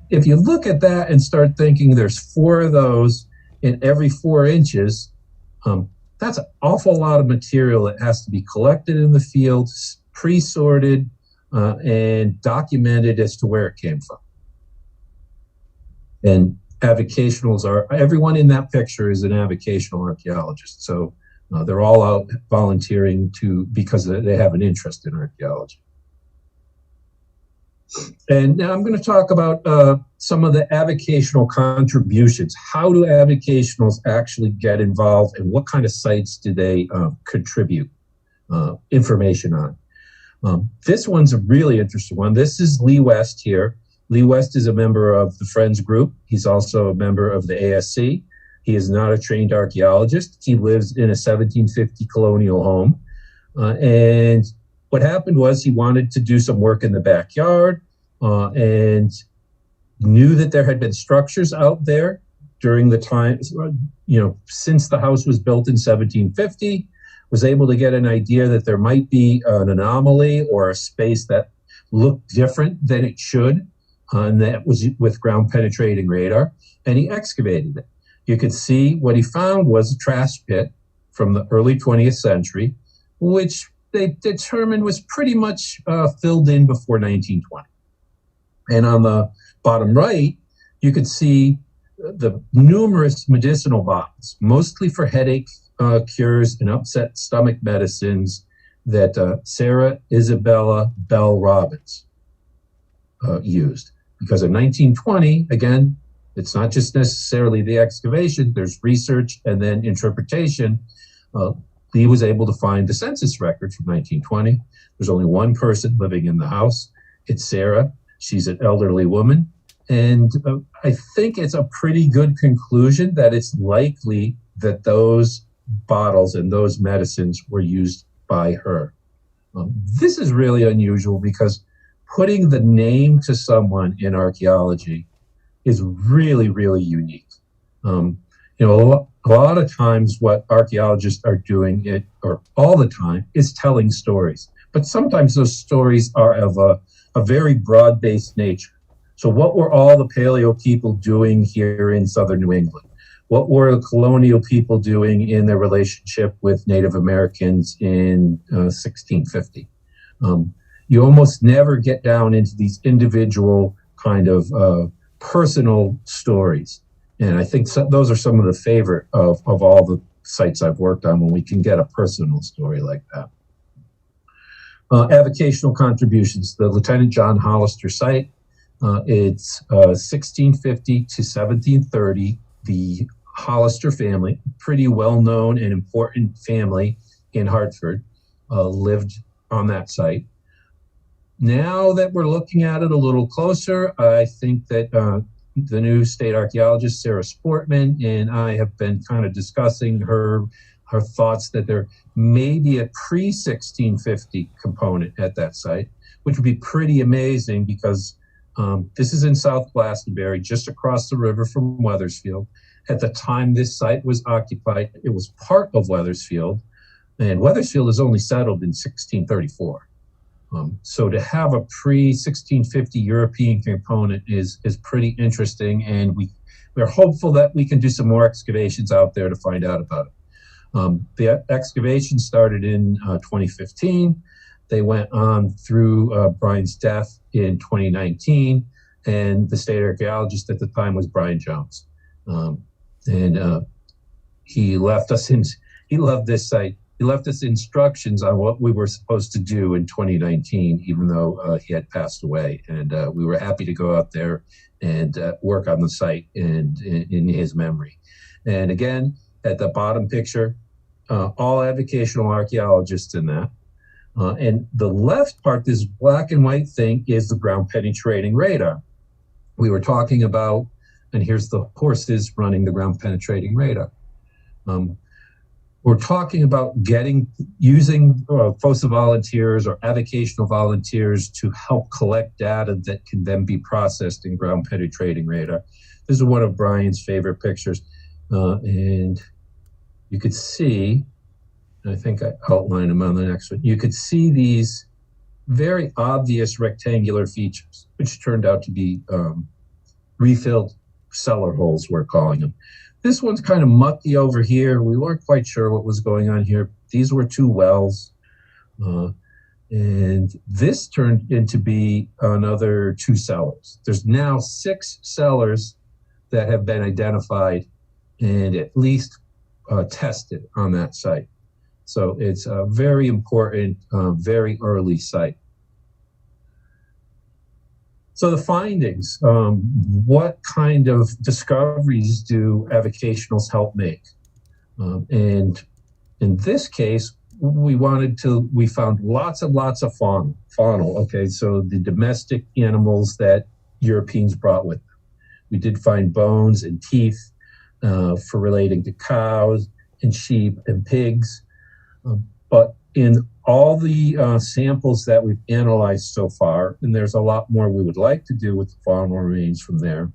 D: If you look at that and start thinking there's 4 of those in every 4 inches, that's an awful lot of material that has to be collected in the field, pre-sorted, and documented as to where it came from. And avocationals everyone in that picture is an avocational archaeologist. So they're all out volunteering because they have an interest in archaeology. And now I'm going to talk about some of the avocational contributions. How do avocationals actually get involved, and what kind of sites do they contribute information on? This one's a really interesting one. This is Lee West here. Lee West is a member of the Friends group. He's also a member of the NEHSSIE. He is not a trained archaeologist. He lives in a 1750 colonial home. And what happened was he wanted to do some work in the backyard and knew that there had been structures out there during the time, since the house was built in 1750, was able to get an idea that there might be an anomaly or a space that looked different than it should, and that was with ground penetrating radar, and he excavated it. You could see what he found was a trash pit from the early 20th century, which they determined was pretty much filled in before 1920. And on the bottom right, you could see the numerous medicinal bottles, mostly for headache cures and upset stomach medicines, that Sarah Isabella Bell Robbins used. Because in 1920, again, it's not just necessarily the excavation, there's research and then interpretation. Lee was able to find the census record from 1920. There's only one person living in the house. It's Sarah. She's an elderly woman. And I think it's a pretty good conclusion that it's likely that those bottles and those medicines were used by her. This is really unusual because putting the name to someone in archaeology is really, really unique. A lot of times what archaeologists are doing, or all the time, is telling stories. But sometimes those stories are of a very broad-based nature. So what were all the Paleo people doing here in southern New England? What were the colonial people doing in their relationship with Native Americans in 1650? You almost never get down into these individual kind of personal stories. And I think those are some of the favorite of all the sites I've worked on, when we can get a personal story like that. Avocational contributions. The Lieutenant John Hollister site, it's 1650 to 1730. The Hollister family, pretty well-known and important family in Hartford, lived on that site. Now that we're looking at it a little closer, I think that the new state archaeologist, Sarah Sportman, and I have been kind of discussing her thoughts that there may be a pre-1650 component at that site, which would be pretty amazing because this is in South Glastonbury, just across the river from Wethersfield. At the time this site was occupied, it was part of Wethersfield, and Wethersfield is only settled in 1634. So to have a pre-1650 European component is pretty interesting, and we're hopeful that we can do some more excavations out there to find out about it. The excavation started in 2015. They went on through Brian's death in 2019, and the state archaeologist at the time was Brian Jones. He left us he loved this site. He left us instructions on what we were supposed to do in 2019, even though he had passed away. And we were happy to go out there and work on the site and in his memory. And again, at the bottom picture, all avocational archaeologists in that. And the left part, this black and white thing, is the ground penetrating radar. We were talking about, and here's the horses running the ground penetrating radar. We're talking about using FOSA volunteers or avocational volunteers to help collect data that can then be processed in ground penetrating radar. This is one of Brian's favorite pictures. And you could see, I think I outlined them on the next one. You could see these very obvious rectangular features, which turned out to be refilled cellar holes, we're calling them. This one's kind of mucky over here. We weren't quite sure what was going on here. These were two wells. And this turned into be another two cellars. There's now 6 cellars that have been identified and at least tested on that site. So it's a very important, very early site. So the findings, what kind of discoveries do avocationals help make? And in this case, we found lots and lots of faunal, okay? So the domestic animals that Europeans brought with them. We did find bones and teeth for relating to cows and sheep and pigs. But in all the samples that we've analyzed so far, and there's a lot more we would like to do with the faunal remains from there,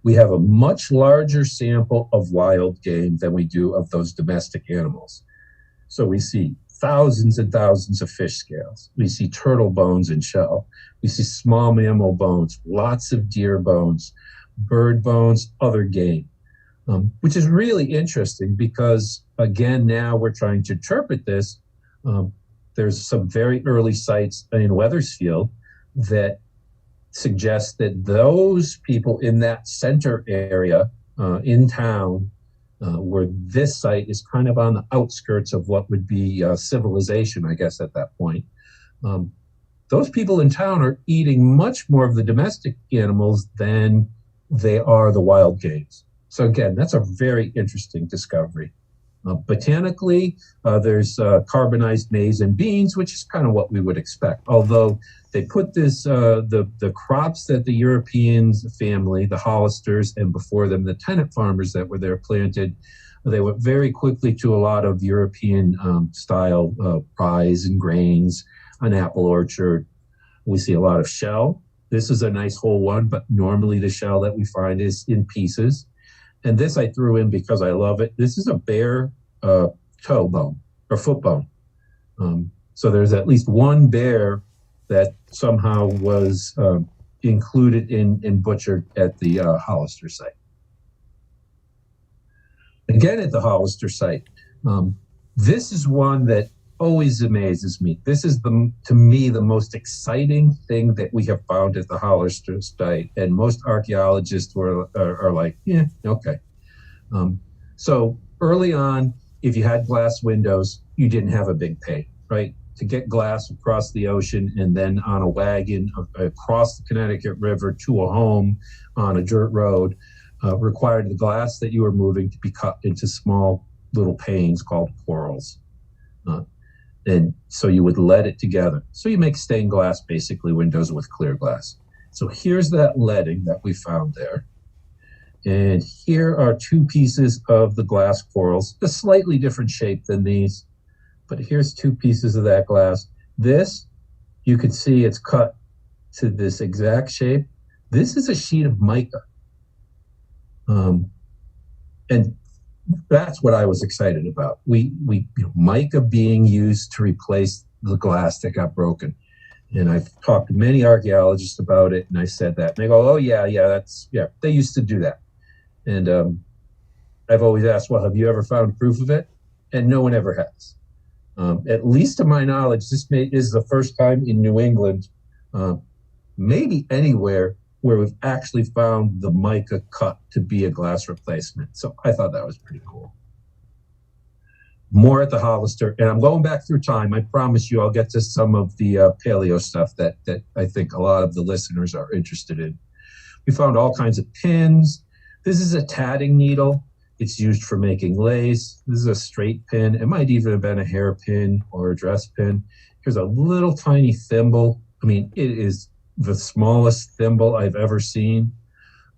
D: we have a much larger sample of wild game than we do of those domestic animals. So we see thousands and thousands of fish scales. We see turtle bones and shell. We see small mammal bones, lots of deer bones, bird bones, other game. Which is really interesting because, again, now we're trying to interpret this. There's some very early sites in Wethersfield that suggest that those people in that center area in town, where this site is kind of on the outskirts of what would be civilization, I guess, at that point. Those people in town are eating much more of the domestic animals than they are the wild games. So again, that's a very interesting discovery. Botanically, there's carbonized maize and beans, which is kind of what we would expect. Although they put this, the crops that the Europeans family, the Hollisters, and before them, the tenant farmers that were there planted, they went very quickly to a lot of European style pies and grains, an apple orchard. We see a lot of shell. This is a nice whole one, but normally the shell that we find is in pieces. And this I threw in because I love it. This is a bear toe bone or foot bone. So there's at least one bear that somehow was included in butchered at the Hollister site. Again, at the Hollister site, this is one that always amazes me. This is, to me, the most exciting thing that we have found at the Hollister site, and most archaeologists are like, yeah, okay. So early on, if you had glass windows, you didn't have a big pain, right? To get glass across the ocean and then on a wagon across the Connecticut River to a home on a dirt road required the glass that you were moving to be cut into small little panes called whorls. And so you would lead it together. So you make stained glass, basically, windows with clear glass. So here's that leading that we found there. And here are 2 pieces of the glass whorls, a slightly different shape than these, but here's 2 pieces of that glass. This, you can see it's cut to this exact shape. This is a sheet of mica. And that's what I was excited about. Mica being used to replace the glass that got broken. And I've talked to many archaeologists about it, and I said that. And they go, oh, yeah, they used to do that. And I've always asked, well, have you ever found proof of it? And no one ever has. At least to my knowledge, is the first time in New England, maybe anywhere, where we've actually found the mica cut to be a glass replacement. So I thought that was pretty cool. More at the Hollister, and I'm going back through time. I promise you I'll get to some of the paleo stuff that I think a lot of the listeners are interested in. We found all kinds of pins. This is a tatting needle. It's used for making lace. This is a straight pin. It might even have been a hairpin or a dress pin. Here's a little tiny thimble. I mean, it is the smallest thimble I've ever seen.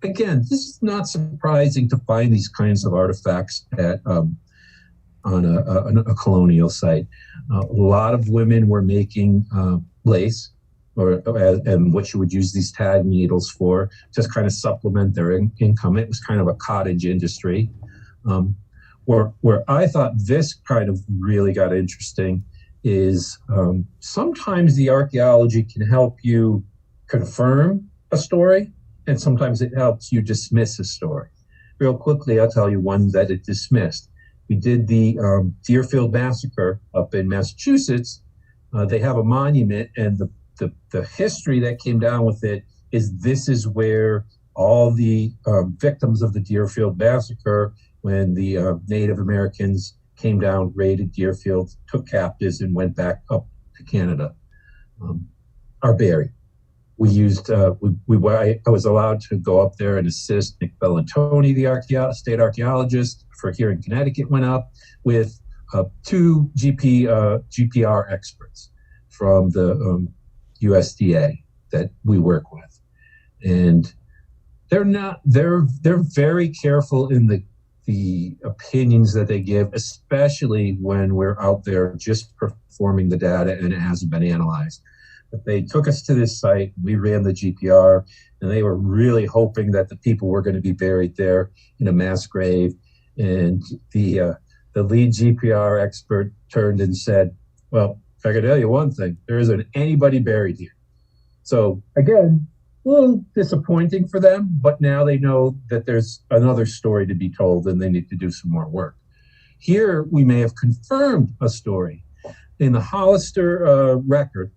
D: Again, this is not surprising to find these kinds of artifacts at on a colonial site. A lot of women were making lace, and what you would use these tag needles for, just kind of supplement their income. It was kind of a cottage industry. Where I thought this kind of really got interesting is sometimes the archaeology can help you confirm a story, and sometimes it helps you dismiss a story. Real quickly, I'll tell you one that it dismissed. We did the Deerfield Massacre up in Massachusetts. They have a monument, and the history that came down with it is this is where all the victims of the Deerfield Massacre, when the Native Americans came down, raided Deerfield, took captives, and went back up to Canada, are buried. We used, I was allowed to go up there and assist Nick Bellantoni, the state archaeologist for here in Connecticut, went up with two GPR experts from the USDA that we work with. And they're very careful in the opinions that they give, especially when we're out there just performing the data and it hasn't been analyzed. But they took us to this site, we ran the GPR, and they were really hoping that the people were going to be buried there in a mass grave. And the lead GPR expert turned and said, well, I can tell you one thing, there isn't anybody buried here. So again, a little disappointing for them, but now they know that there's another story to be told and they need to do some more work. Here, we may have confirmed a story. In the Hollister record,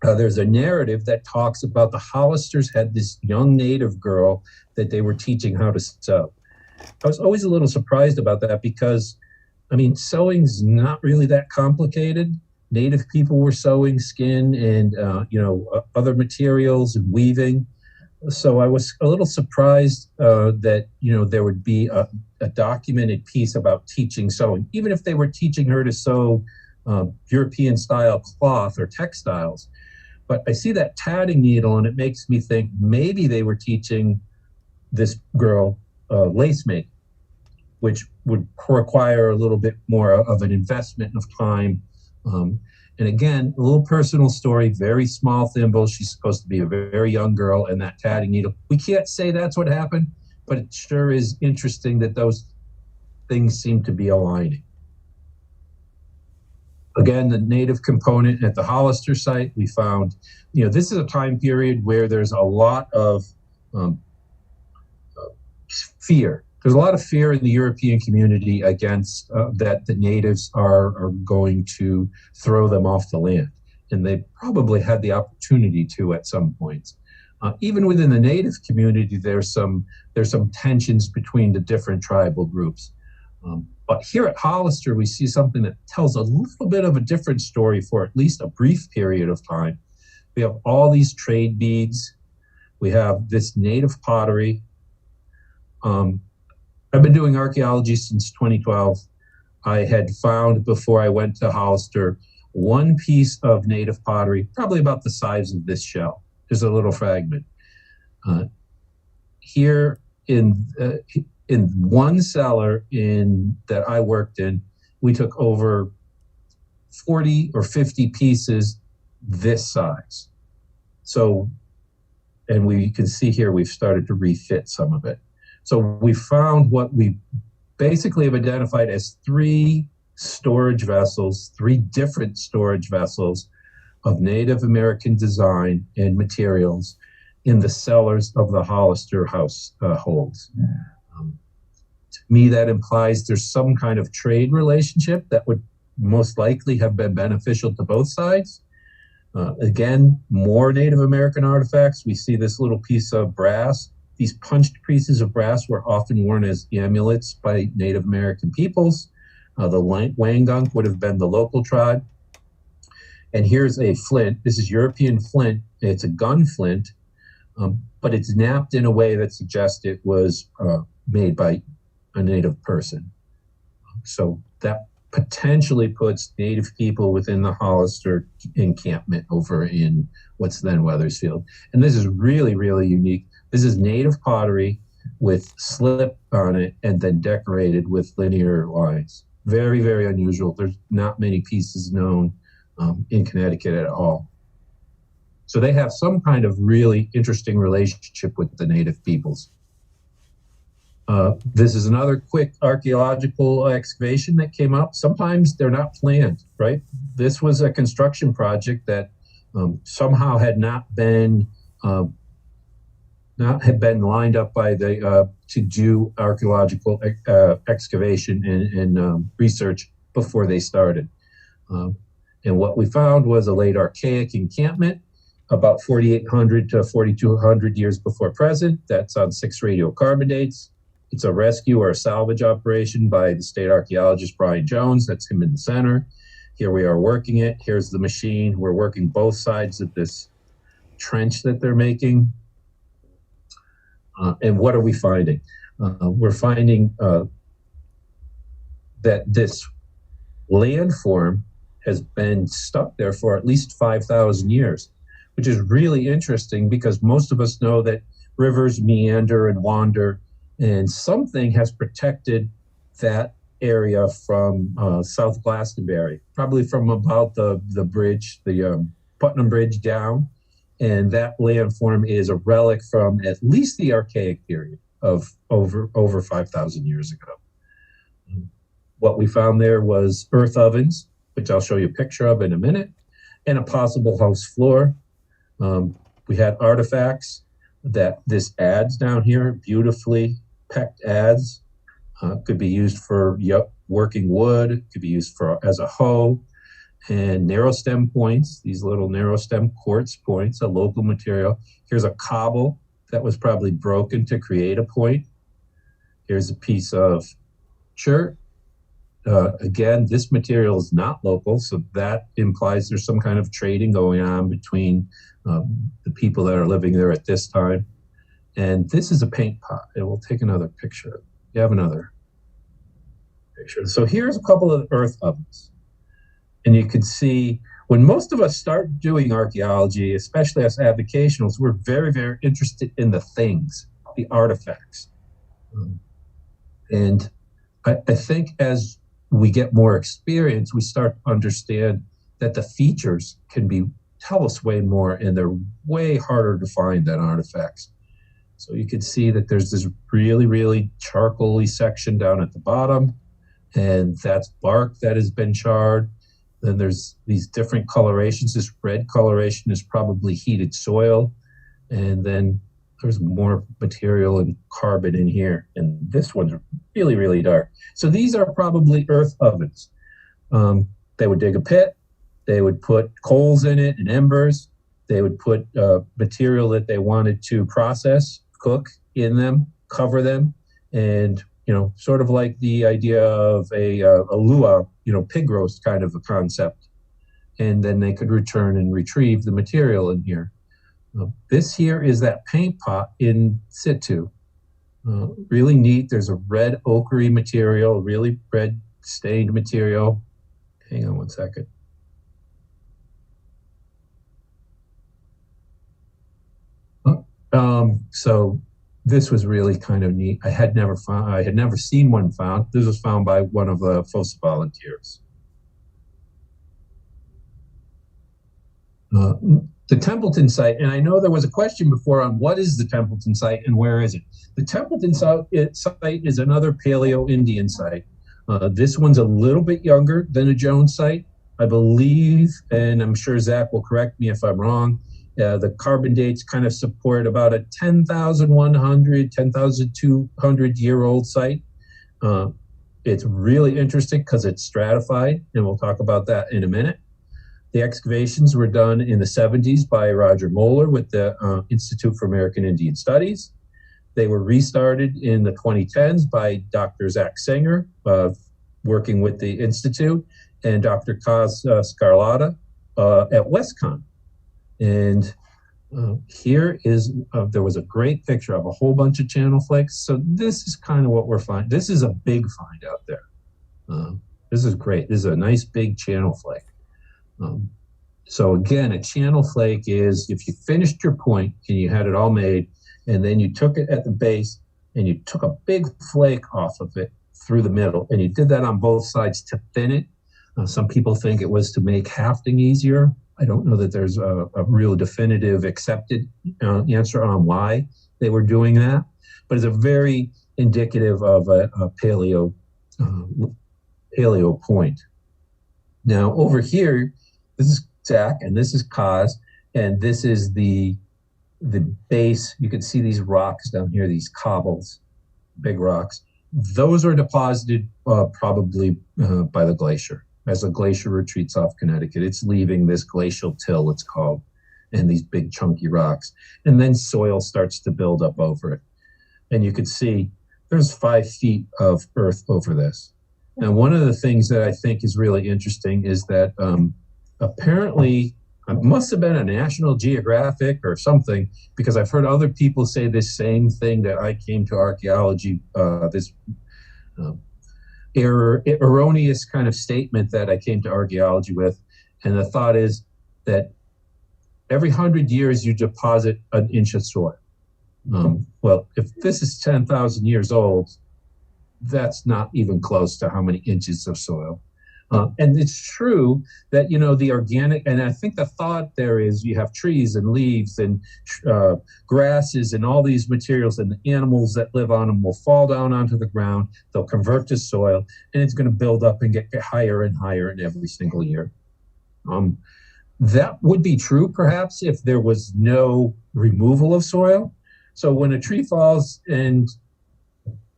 D: there's a narrative that talks about the Hollisters had this young native girl that they were teaching how to sew. I was always a little surprised about that because, I mean, sewing's not really that complicated. Native people were sewing skin and, other materials and weaving. So I was a little surprised that, there would be a documented piece about teaching sewing, even if they were teaching her to sew European style cloth or textiles. But I see that tatting needle and it makes me think maybe they were teaching this girl lace making, which would require a little bit more of an investment of time. And again, a little personal story, very small thimble. She's supposed to be a very young girl, and that tatting needle. We can't say that's what happened, but it sure is interesting that those things seem to be aligning. Again, the native component at the Hollister site, we found, this is a time period where there's a lot of fear. There's a lot of fear in the European community against that the natives are going to throw them off the land. And they probably had the opportunity to at some points. Even within the native community, there's some tensions between the different tribal groups. But here at Hollister, we see something that tells a little bit of a different story for at least a brief period of time. We have all these trade beads. We have this native pottery. I've been doing archaeology since 2012. I had found, before I went to Hollister, one piece of native pottery, probably about the size of this shell. There's a little fragment. Here in one cellar that I worked in, we took over 40 or 50 pieces this size. So, and we can see here, we've started to refit some of it. So we found what we basically have identified as three different storage vessels of Native American design and materials in the cellars of the Hollister house holds. To me, that implies there's some kind of trade relationship that would most likely have been beneficial to both sides. Again, more Native American artifacts. We see this little piece of brass. These punched pieces of brass were often worn as amulets by Native American peoples. The Wangunk would have been the local tribe. And here's a flint. This is European flint. It's a gun flint, but it's napped in a way that suggests it was made by a Native person. So that potentially puts Native people within the Hollister encampment over in what's then Weathersfield. And this is really, really unique. This is Native pottery with slip on it and then decorated with linear lines. Very, very unusual. There's not many pieces known in Connecticut at all. So they have some kind of really interesting relationship with the Native peoples. This is another quick archaeological excavation that came up. Sometimes they're not planned, right? This was a construction project that somehow had not been lined up by the to do archaeological excavation and research before they started. And what we found was a late archaic encampment, about 4,800 to 4,200 years before present. That's on 6 radiocarbon dates. It's a rescue or a salvage operation by the state archaeologist, Brian Jones. That's him in the center. Here we are working it. Here's the machine. We're working both sides of this trench that they're making. And what are we finding? We're finding that this landform has been stuck there for at least 5,000 years, which is really interesting because most of us know that rivers meander and wander, and something has protected that area from South Glastonbury, probably from about the bridge, the Putnam Bridge down. And that landform is a relic from at least the Archaic period of over 5,000 years ago. What we found there was earth ovens, which I'll show you a picture of in a minute, and a possible house floor. We had artifacts that this adze down here, beautifully pecked adze, could be used for working wood, could be used as a hoe, and narrow stem points, these little narrow stem quartz points, a local material. Here's a cobble that was probably broken to create a point. Here's a piece of chert. Again, this material is not local, so that implies there's some kind of trading going on between the people that are living there at this time. And this is a paint pot, and we'll take another picture. You have another picture. So here's a couple of earth ovens. And you can see when most of us start doing archaeology, especially as avocationals, we're very, very interested in the things, the artifacts. And I think as we get more experience, we start to understand that the features tell us way more, and they're way harder to find than artifacts. So you can see that there's this really, really charcoaly section down at the bottom, and that's bark that has been charred. Then there's these different colorations. This red coloration is probably heated soil. And then there's more material and carbon in here. And this one's really, really dark. So these are probably earth ovens. They would dig a pit. They would put coals in it and embers. They would put material that they wanted to process, cook in them, cover them, and sort of like the idea of a lua, pig roast kind of a concept. And then they could return and retrieve the material in here. This here is that paint pot in situ. Really neat. There's a red ochre material, really red stained material. Hang on one second. So this was really kind of neat. I had never seen one found. This was found by one of the FOSA volunteers. The Templeton site, and I know there was a question before on what is the Templeton site and where is it? The Templeton site is another Paleo-Indian site. This one's a little bit younger than a Jones site, I believe, and I'm sure Zach will correct me if I'm wrong. The carbon dates kind of support about a 10,100, 10,200 year old site. It's really interesting because it's stratified, and we'll talk about that in a minute. The excavations were done in the 70s by Roger Moeller with the Institute for American Indian Studies. They were restarted in the 2010s by Dr. Zach Singer, working with the Institute, and Dr. Kaz Scarlata at Westcon. And here is, there was a great picture of a whole bunch of channel flakes. So this is kind of what we're finding. This is a big find out there. This is great. This is a nice big channel flake. So again, a channel flake is if you finished your point and you had it all made, and then you took it at the base and you took a big flake off of it through the middle, and you did that on both sides to thin it. Some people think it was to make hafting easier. I don't know that there's a real definitive accepted answer on why they were doing that, but it's a very indicative of a paleo point. Now over here, this is Zach and this is Kaz, and this is the base. You can see these rocks down here, these cobbles, big rocks. Those are deposited probably by the glacier. As the glacier retreats off Connecticut, it's leaving this glacial till, it's called, and these big chunky rocks. And then soil starts to build up over it. And you can see there's 5 feet of earth over this. And one of the things that I think is really interesting is that apparently, it must have been a National Geographic or something, because I've heard other people say this same thing that I came to archaeology, this erroneous kind of statement that I came to archaeology with. And the thought is that every 100 years you deposit an inch of soil. Well, if this is 10,000 years old, that's not even close to how many inches of soil. And it's true that, you know, the organic, and I think the thought there is you have trees and leaves and grasses and all these materials, and the animals that live on them will fall down onto the ground, they'll convert to soil, and it's going to build up and get higher and higher in every single year. That would be true perhaps if there was no removal of soil. So when a tree falls and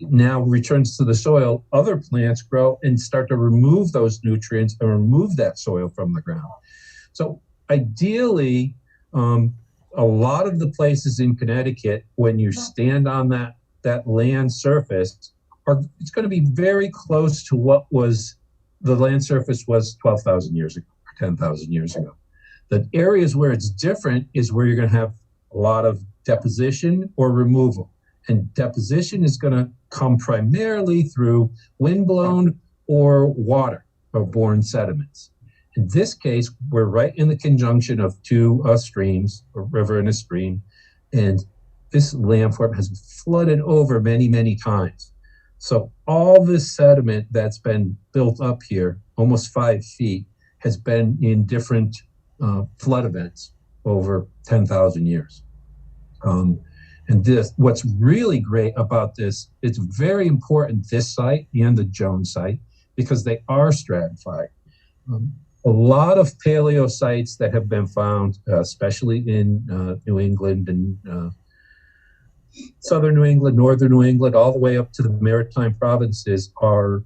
D: now returns to the soil, other plants grow and start to remove those nutrients and remove that soil from the ground. So ideally, a lot of the places in Connecticut, when you stand on that land surface, it's going to be very close to what was the land surface was 12,000 years ago or 10,000 years ago. The areas where it's different is where you're going to have a lot of deposition or removal. And deposition is going to come primarily through windblown or water or borne sediments. In this case, we're right in the conjunction of two streams, a river and a stream, and this landform has flooded over many, many times. So all this sediment that's been built up here, almost 5 feet, has been in different flood events over 10,000 years. And this, what's really great about this, it's very important, this site and the Jones site, because they are stratified. A lot of paleo sites that have been found, especially in New England and southern New England, northern New England, all the way up to the maritime provinces are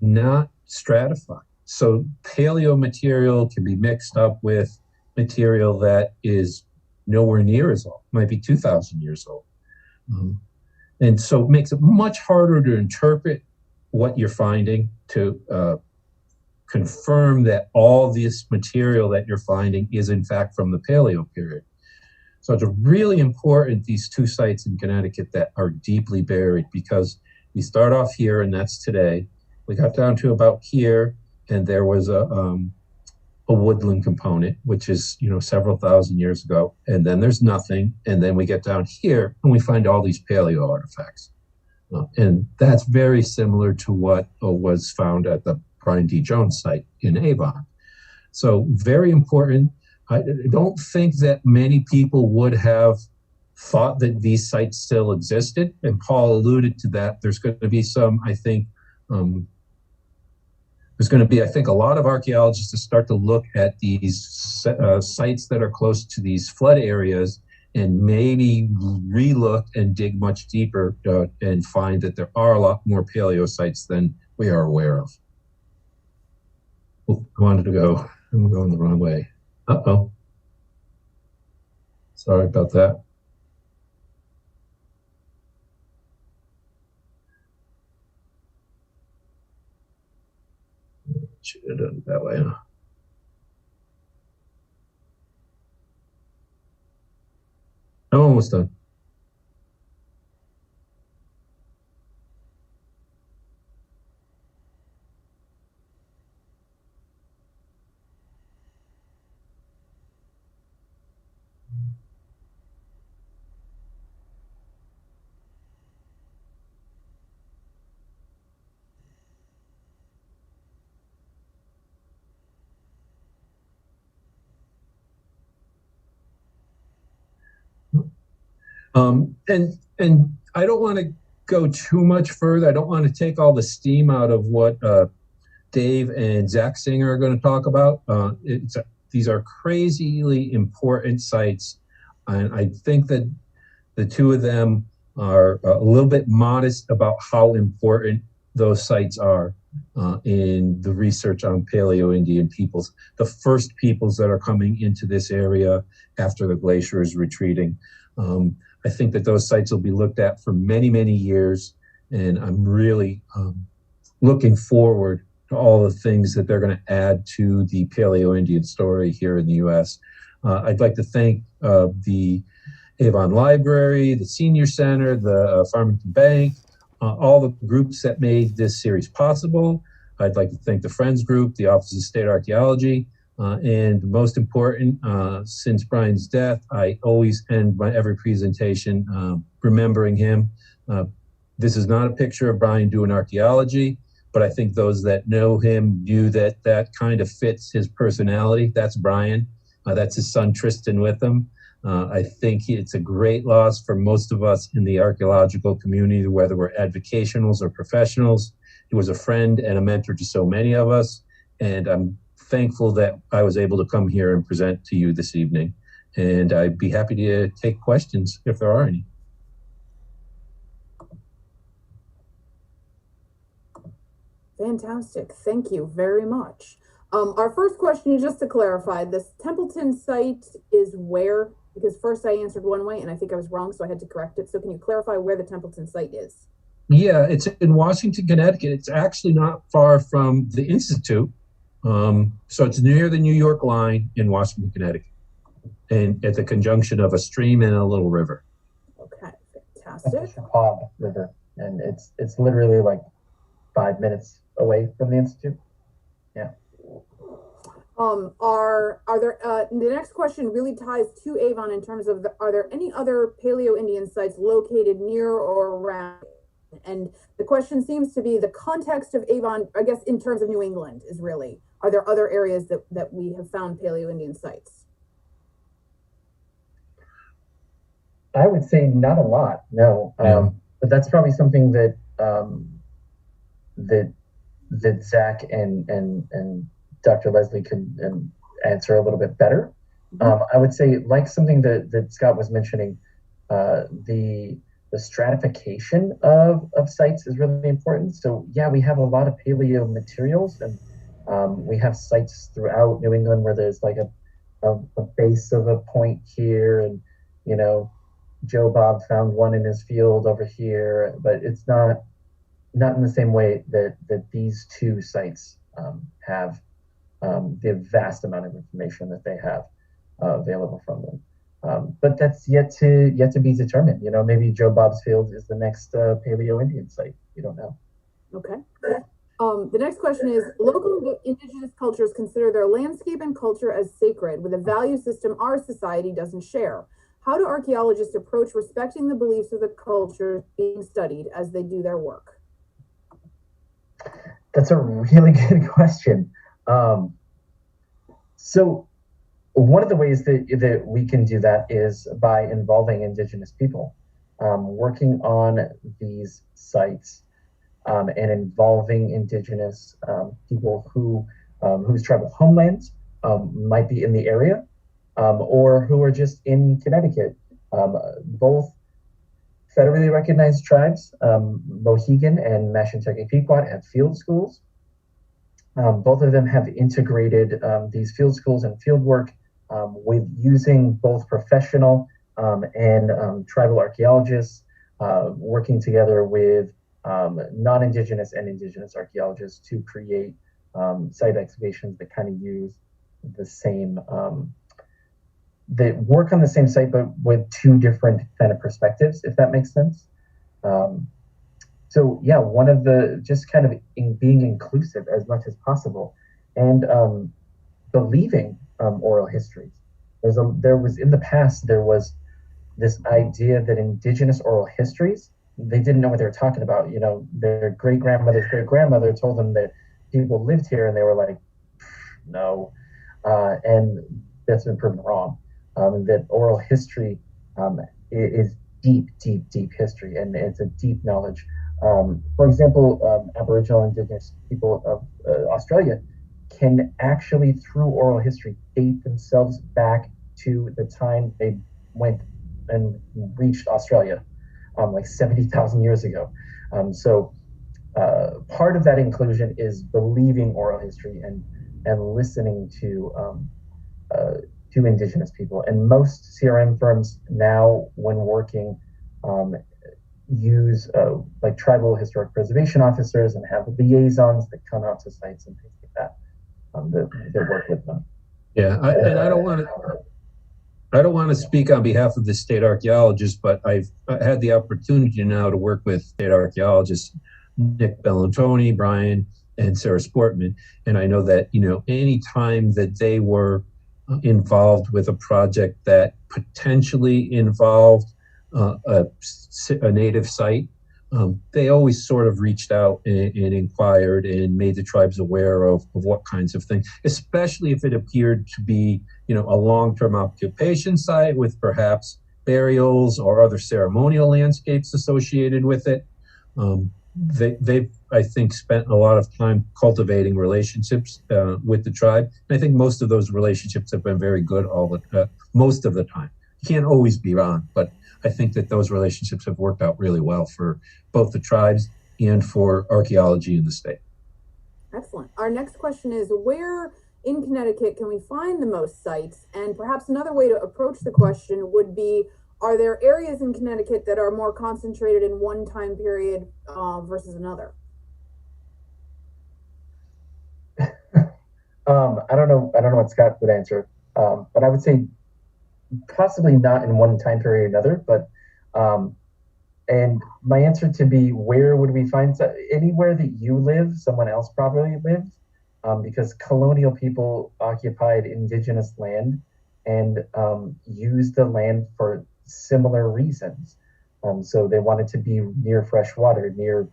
D: not stratified. So paleo material can be mixed up with material that is nowhere near as old, might be 2,000 years old. And so it makes it much harder to interpret what you're finding, to confirm that all this material that you're finding is in fact from the Paleo period. So it's really important, these two sites in Connecticut that are deeply buried, because we start off here and that's today. We got down to about here and there was a woodland component, which is, you know, several thousand years ago, and then there's nothing, and then we get down here and we find all these paleo artifacts, and that's very similar to what was found at the Brian D. Jones site in Avon. So very important. I don't think that many people would have thought that these sites still existed, and Paul alluded to that. There's going to be some, I think, there's going to be, I think, a lot of archaeologists to start to look at these sites that are close to these flood areas and maybe relook and dig much deeper and find that there are a lot more paleo sites than we are aware of. Oh, I wanted to go. I'm going the wrong way. Uh-oh. Sorry about that. Should have done it that way, huh? I'm almost done. And I don't want to go too much further. I don't want to take all the steam out of what Dave and Zach Singer are going to talk about. These are crazily important sites, and I think that the two of them are a little bit modest about how important those sites are in the research on Paleo-Indian peoples, the first peoples that are coming into this area after the glacier is retreating. I think that those sites will be looked at for many, many years, and I'm really looking forward to all the things that they're going to add to the Paleo-Indian story here in the U.S. I'd like to thank the Avon Library, the Senior Center, the Farmington Bank, all the groups that made this series possible. I'd like to thank the Friends Group, the Office of State Archaeology, and most important, since Brian's death, I always end my every presentation remembering him. This is not a picture of Brian doing archaeology, but I think those that know him knew that that kind of fits his personality. That's Brian. That's his son Tristan with him. I think it's a great loss for most of us in the archaeological community, whether we're advocationals or professionals. He was a friend and a mentor to so many of us, and I'm thankful that I was able to come here and present to you this evening. And I'd be happy to take questions if there are any.
A: Fantastic. Thank you very much. Our first question, just to clarify, this Templeton site is where? Because first I answered one way and I think I was wrong, so I had to correct it. So can you clarify where the Templeton site is?
D: Yeah, it's in Washington, Connecticut. It's actually not far from the Institute. So it's near the New York line in Washington, Connecticut, and at the conjunction of a stream and a little river.
A: Okay, fantastic.
C: It's the Chappaqua River, and it's literally like 5 minutes away from the Institute. Yeah.
A: Are there the next question really ties to Avon in terms of are there any other Paleo-Indian sites located near or around? And the question seems to be the context of Avon, I guess, in terms of New England is really, are there other areas that we have found Paleo-Indian sites?
C: I would say not a lot, no. But that's probably something that that Zach and Dr. Leslie can answer a little bit better. I would say, like something that Scott was mentioning, the stratification of sites is really important. So yeah, we have a lot of paleo materials, and we have sites throughout New England where there's like a base of a point here, and you know, Joe Bob found one in his field over here, but it's not in the same way that these two sites have the vast amount of information that they have available from them. But that's yet to be determined. You know, maybe Joe Bob's Field is the next Paleo-Indian site. We don't know.
A: Okay. The next question is, local indigenous cultures consider their landscape and culture as sacred, with a value system our society doesn't share. How do archaeologists approach respecting the beliefs of the cultures being studied as they do their work?
C: That's a really good question. So one of the ways that we can do that is by involving indigenous people, working on these sites, and involving indigenous people whose tribal homelands might be in the area, or who are just in Connecticut, both federally recognized tribes, Mohegan and Mashantucket Pequot, have field schools. Both of them have integrated these field schools and field work with using both professional and tribal archaeologists, working together with non-Indigenous and Indigenous archaeologists to create site excavations that kind of use the same, that work on the same site, but with two different kind of perspectives, if that makes sense. So yeah, one of the, just kind of being inclusive as much as possible, and believing oral histories. There was in the past, there was this idea that Indigenous oral histories, they didn't know what they were talking about. You know, their great-grandmother's great-grandmother told them that people lived here, and they were like, no. And that's been proven wrong. That oral history is deep, deep, deep history, and it's a deep knowledge. For example, Aboriginal Indigenous people of Australia can actually, through oral history, date themselves back to the time they went and reached Australia, like 70,000 years ago. So part of that inclusion is believing oral history and listening to Indigenous people. And most CRM firms now, when working, use like tribal historic preservation officers and have liaisons that come out to sites and things like that, that work with them.
D: Yeah, I don't want to speak on behalf of the state archaeologists, but I've had the opportunity now to work with state archaeologists, Nick Bellantoni, Brian, and Sarah Sportman. And I know that, you know, any time that they were involved with a project that potentially involved a native site, they always sort of reached out and inquired and made the tribes aware of what kinds of things, especially if it appeared to be, you know, a long-term occupation site with perhaps burials or other ceremonial landscapes associated with it. They've, I think, spent a lot of time cultivating relationships with the tribe. And I think most of those relationships have been very good most of the time. You can't always be wrong, but I think that those relationships have worked out really well for both the tribes and for archaeology in the state.
A: Excellent. Our next question is, where in Connecticut can we find the most sites? And perhaps another way to approach the question would be, are there areas in Connecticut that are more concentrated in one time period versus another?
C: I don't know what Scott would answer, but I would say possibly not in one time period or another, but and my answer to be, where would we find anywhere that you live, someone else probably lived, because colonial people occupied indigenous land and used the land for similar reasons. So they wanted to be near fresh water, near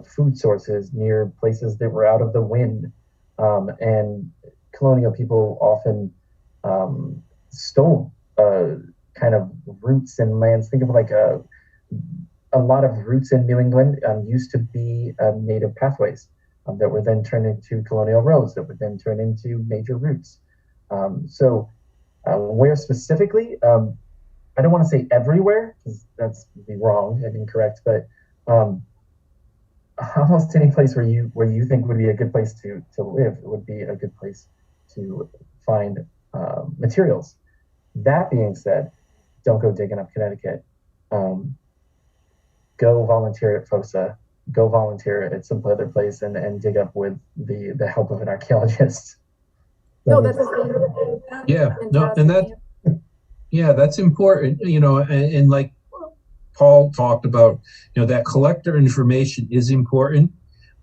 C: food sources, near places that were out of the wind. And colonial people often stole kind of roots and lands. Think of like a lot of roots in New England used to be native pathways that were then turned into colonial roads that would then turn into major routes. So where specifically, I don't want to say everywhere, because that's be wrong and incorrect, but almost any place where you think would be a good place to live would be a good place to find materials. That being said, don't go digging up Connecticut. Go volunteer at FOSA. Go volunteer at some other place and dig up with the help of an archaeologist.
A: No, that's
D: that's important. You know, and like Paul talked about, you know, that collector information is important,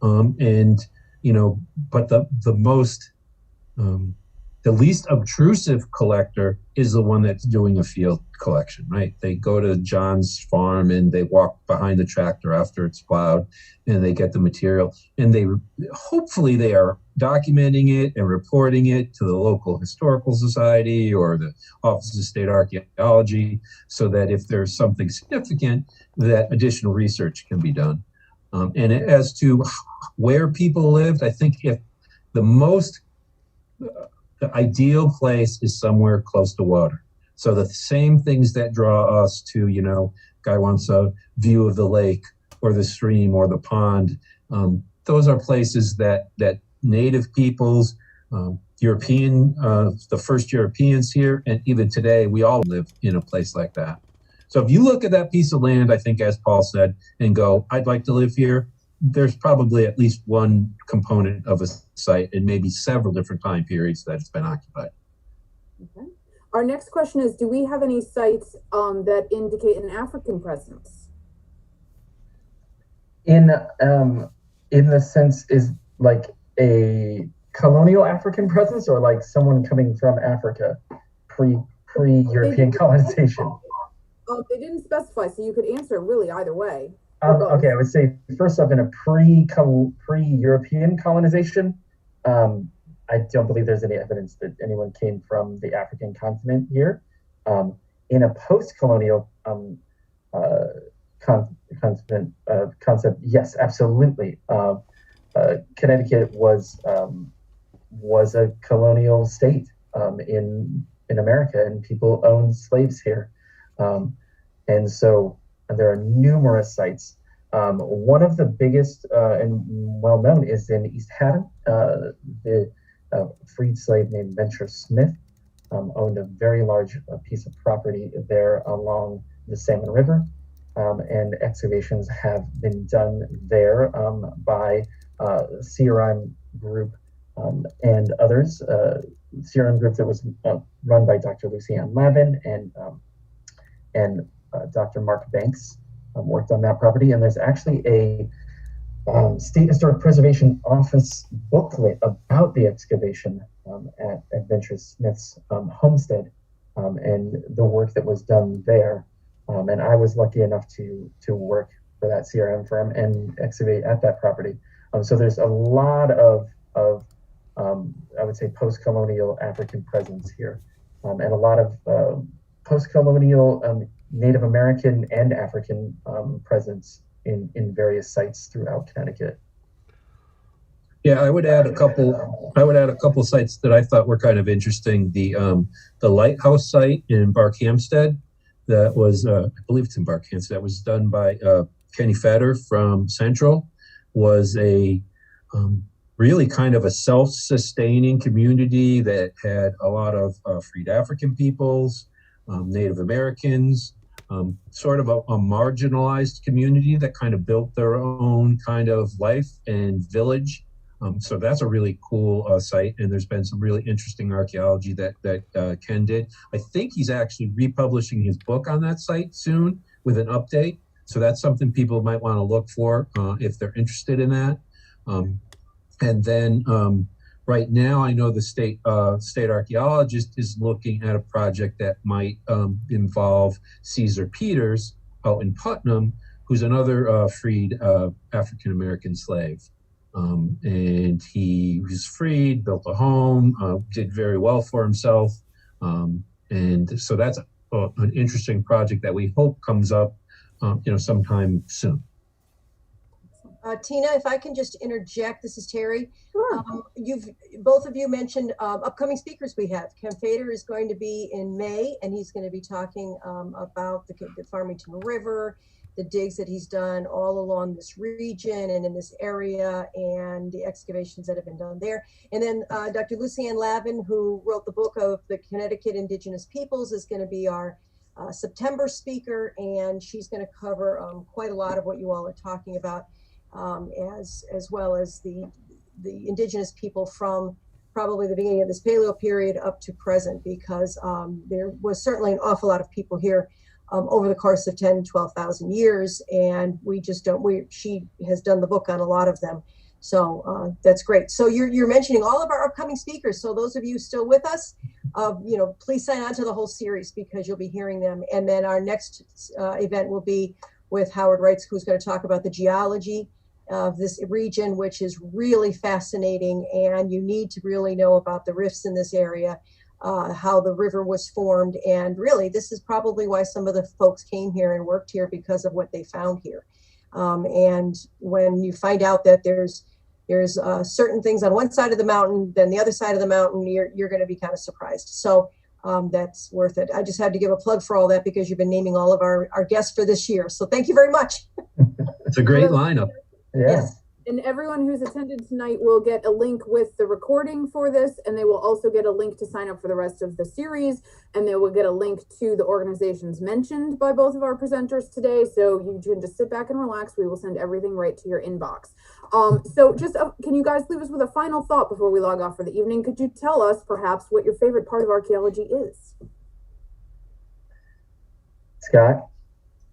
D: and you know, but the least obtrusive collector is the one that's doing a field collection, right? They go to John's farm and they walk behind the tractor after it's plowed and they get the material, and hopefully they are documenting it and reporting it to the local historical society or the Office of State Archaeology, so that if there's something significant, that additional research can be done. And as to where people lived, I think if the ideal place is somewhere close to water. So the same things that draw us to, you know, guy wants a view of the lake or the stream or the pond. Those are places that native peoples, the first Europeans here, and even today, we all live in a place like that. So if you look at that piece of land, I think, as Paul said, and go, I'd like to live here, there's probably at least one component of a site and maybe several different time periods that it's been occupied.
A: Okay. Our next question is, do we have any sites that indicate an African presence?
C: In the sense, is like a colonial African presence, or like someone coming from Africa pre-European colonization?
A: They didn't specify, so you could answer really either way.
C: Okay, I would say first off, in a pre-European colonization, I don't believe there's any evidence that anyone came from the African continent here. In a post-colonial concept, yes, absolutely. Connecticut was a colonial state in America, and people owned slaves here, and so there are numerous sites. One of the biggest and well-known is in East Haddam. The freed slave named Venture Smith owned a very large piece of property there along the Salmon River, and excavations have been done there by Seriation group and others. Seriation group that was run by Dr. Lucianne Lavin and Dr. Mark Banks worked on that property. And there's actually a State Historic Preservation Office booklet about the excavation at Venture Smith's homestead and the work that was done there. And I was lucky enough to work for that CRM firm and excavate at that property. So there's a lot of I would say post-colonial African presence here, and a lot of post-colonial Native American and African presence in various sites throughout Connecticut.
D: Yeah, I would add a couple sites that I thought were kind of interesting. The lighthouse site in Barkhamsted, that was I believe it's in Barkhamsted, that was done by Kenny Fetter from Central, was a really kind of a self-sustaining community that had a lot of freed African peoples, Native Americans, sort of a marginalized community that kind of built their own kind of life and village. So that's a really cool site, and there's been some really interesting archaeology that Ken did. I think he's actually republishing his book on that site soon with an update. So that's something people might want to look for if they're interested in that. And then right now, I know the state archaeologist is looking at a project that might involve Caesar Peters out in Putnam, who's another freed African-American slave. And he was freed, built a home, did very well for himself. And so that's an interesting project that we hope comes up, sometime soon.
B: Tina, if I can just interject, this is Terry.
A: Sure.
B: Both of you mentioned upcoming speakers we have. Ken Fader is going to be in May, and he's going to be talking about the Farmington River, the digs that he's done all along this region and in this area, and the excavations that have been done there. And then Dr. Lucianne Lavin, who wrote the book of the Connecticut Indigenous Peoples, is going to be our September speaker, and she's going to cover quite a lot of what you all are talking about. As well as the indigenous people from probably the beginning of this Paleo period up to present, because there was certainly an awful lot of people here over the course of 10, 12,000 years, and she has done the book on a lot of them. So that's great. So you're mentioning all of our upcoming speakers. So those of you still with us, please sign on to the whole series, because you'll be hearing them. And then our next event will be with Howard Reitz, who's going to talk about the geology of this region, which is really fascinating, and you need to really know about the rifts in this area, how the river was formed, and really this is probably why some of the folks came here and worked here, because of what they found here. And when you find out that there's certain things on one side of the mountain, then the other side of the mountain, you're going to be kind of surprised. So that's worth it. I just had to give a plug for all that because you've been naming all of our guests for this year. So thank you very much.
D: It's a great lineup.
C: Yeah.
B: Yes.
A: And everyone who's attended tonight will get a link with the recording for this, and they will also get a link to sign up for the rest of the series, and they will get a link to the organizations mentioned by both of our presenters today. So you can just sit back and relax. We will send everything right to your inbox. So just can you guys leave us with a final thought before we log off for the evening? Could you tell us perhaps what your favorite part of archaeology is?
C: Scott?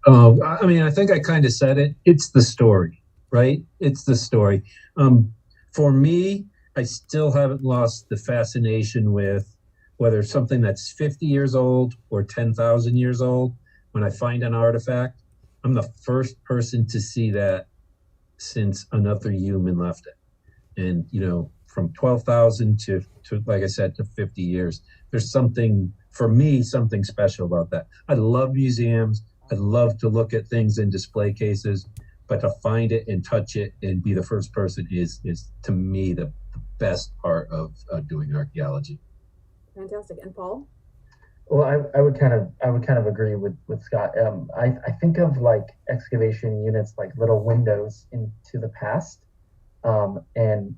D: I mean, I think I kind of said it. It's the story, right? It's the story. For me, I still haven't lost the fascination with whether something that's 50 years old or 10,000 years old. When I find an artifact, I'm the first person to see that since another human left it. And, you know, from 12,000 to, like I said, to 50 years, there's something, for me, something special about that. I love museums. I love to look at things in display cases, but to find it and touch it and be the first person is to me the best part of doing archaeology.
A: Fantastic. And Paul?
C: Well, I would kind of agree with Scott. I think of like excavation units like little windows into the past, and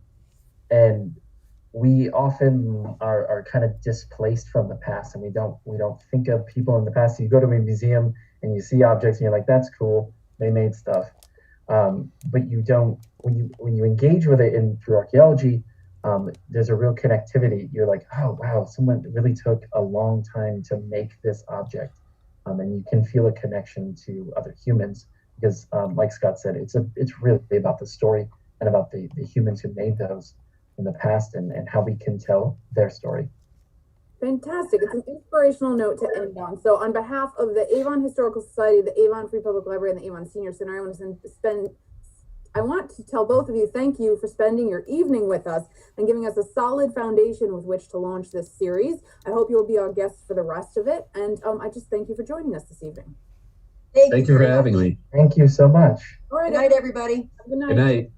C: we often are kind of displaced from the past, and we don't think of people in the past. You go to a museum and you see objects, and you're like, that's cool, they made stuff, but you don't when you engage with it through archaeology. There's a real connectivity. You're like, oh wow, someone really took a long time to make this object, and you can feel a connection to other humans because, like Scott said, it's really about the story and about the humans who made those in the past and how we can tell their story.
A: Fantastic. It's an inspirational note to end on. So on behalf of the Avon Historical Society, the Avon Free Public Library, and the Avon Senior Center, I want to tell both of you thank you for spending your evening with us and giving us a solid foundation with which to launch this series. I hope you'll be our guests for the rest of it. And I just thank you for joining us this evening.
D: Thank you for having me.
C: Thank you so much.
A: All right.
B: Good night, everybody.
A: Good night.
D: Good night.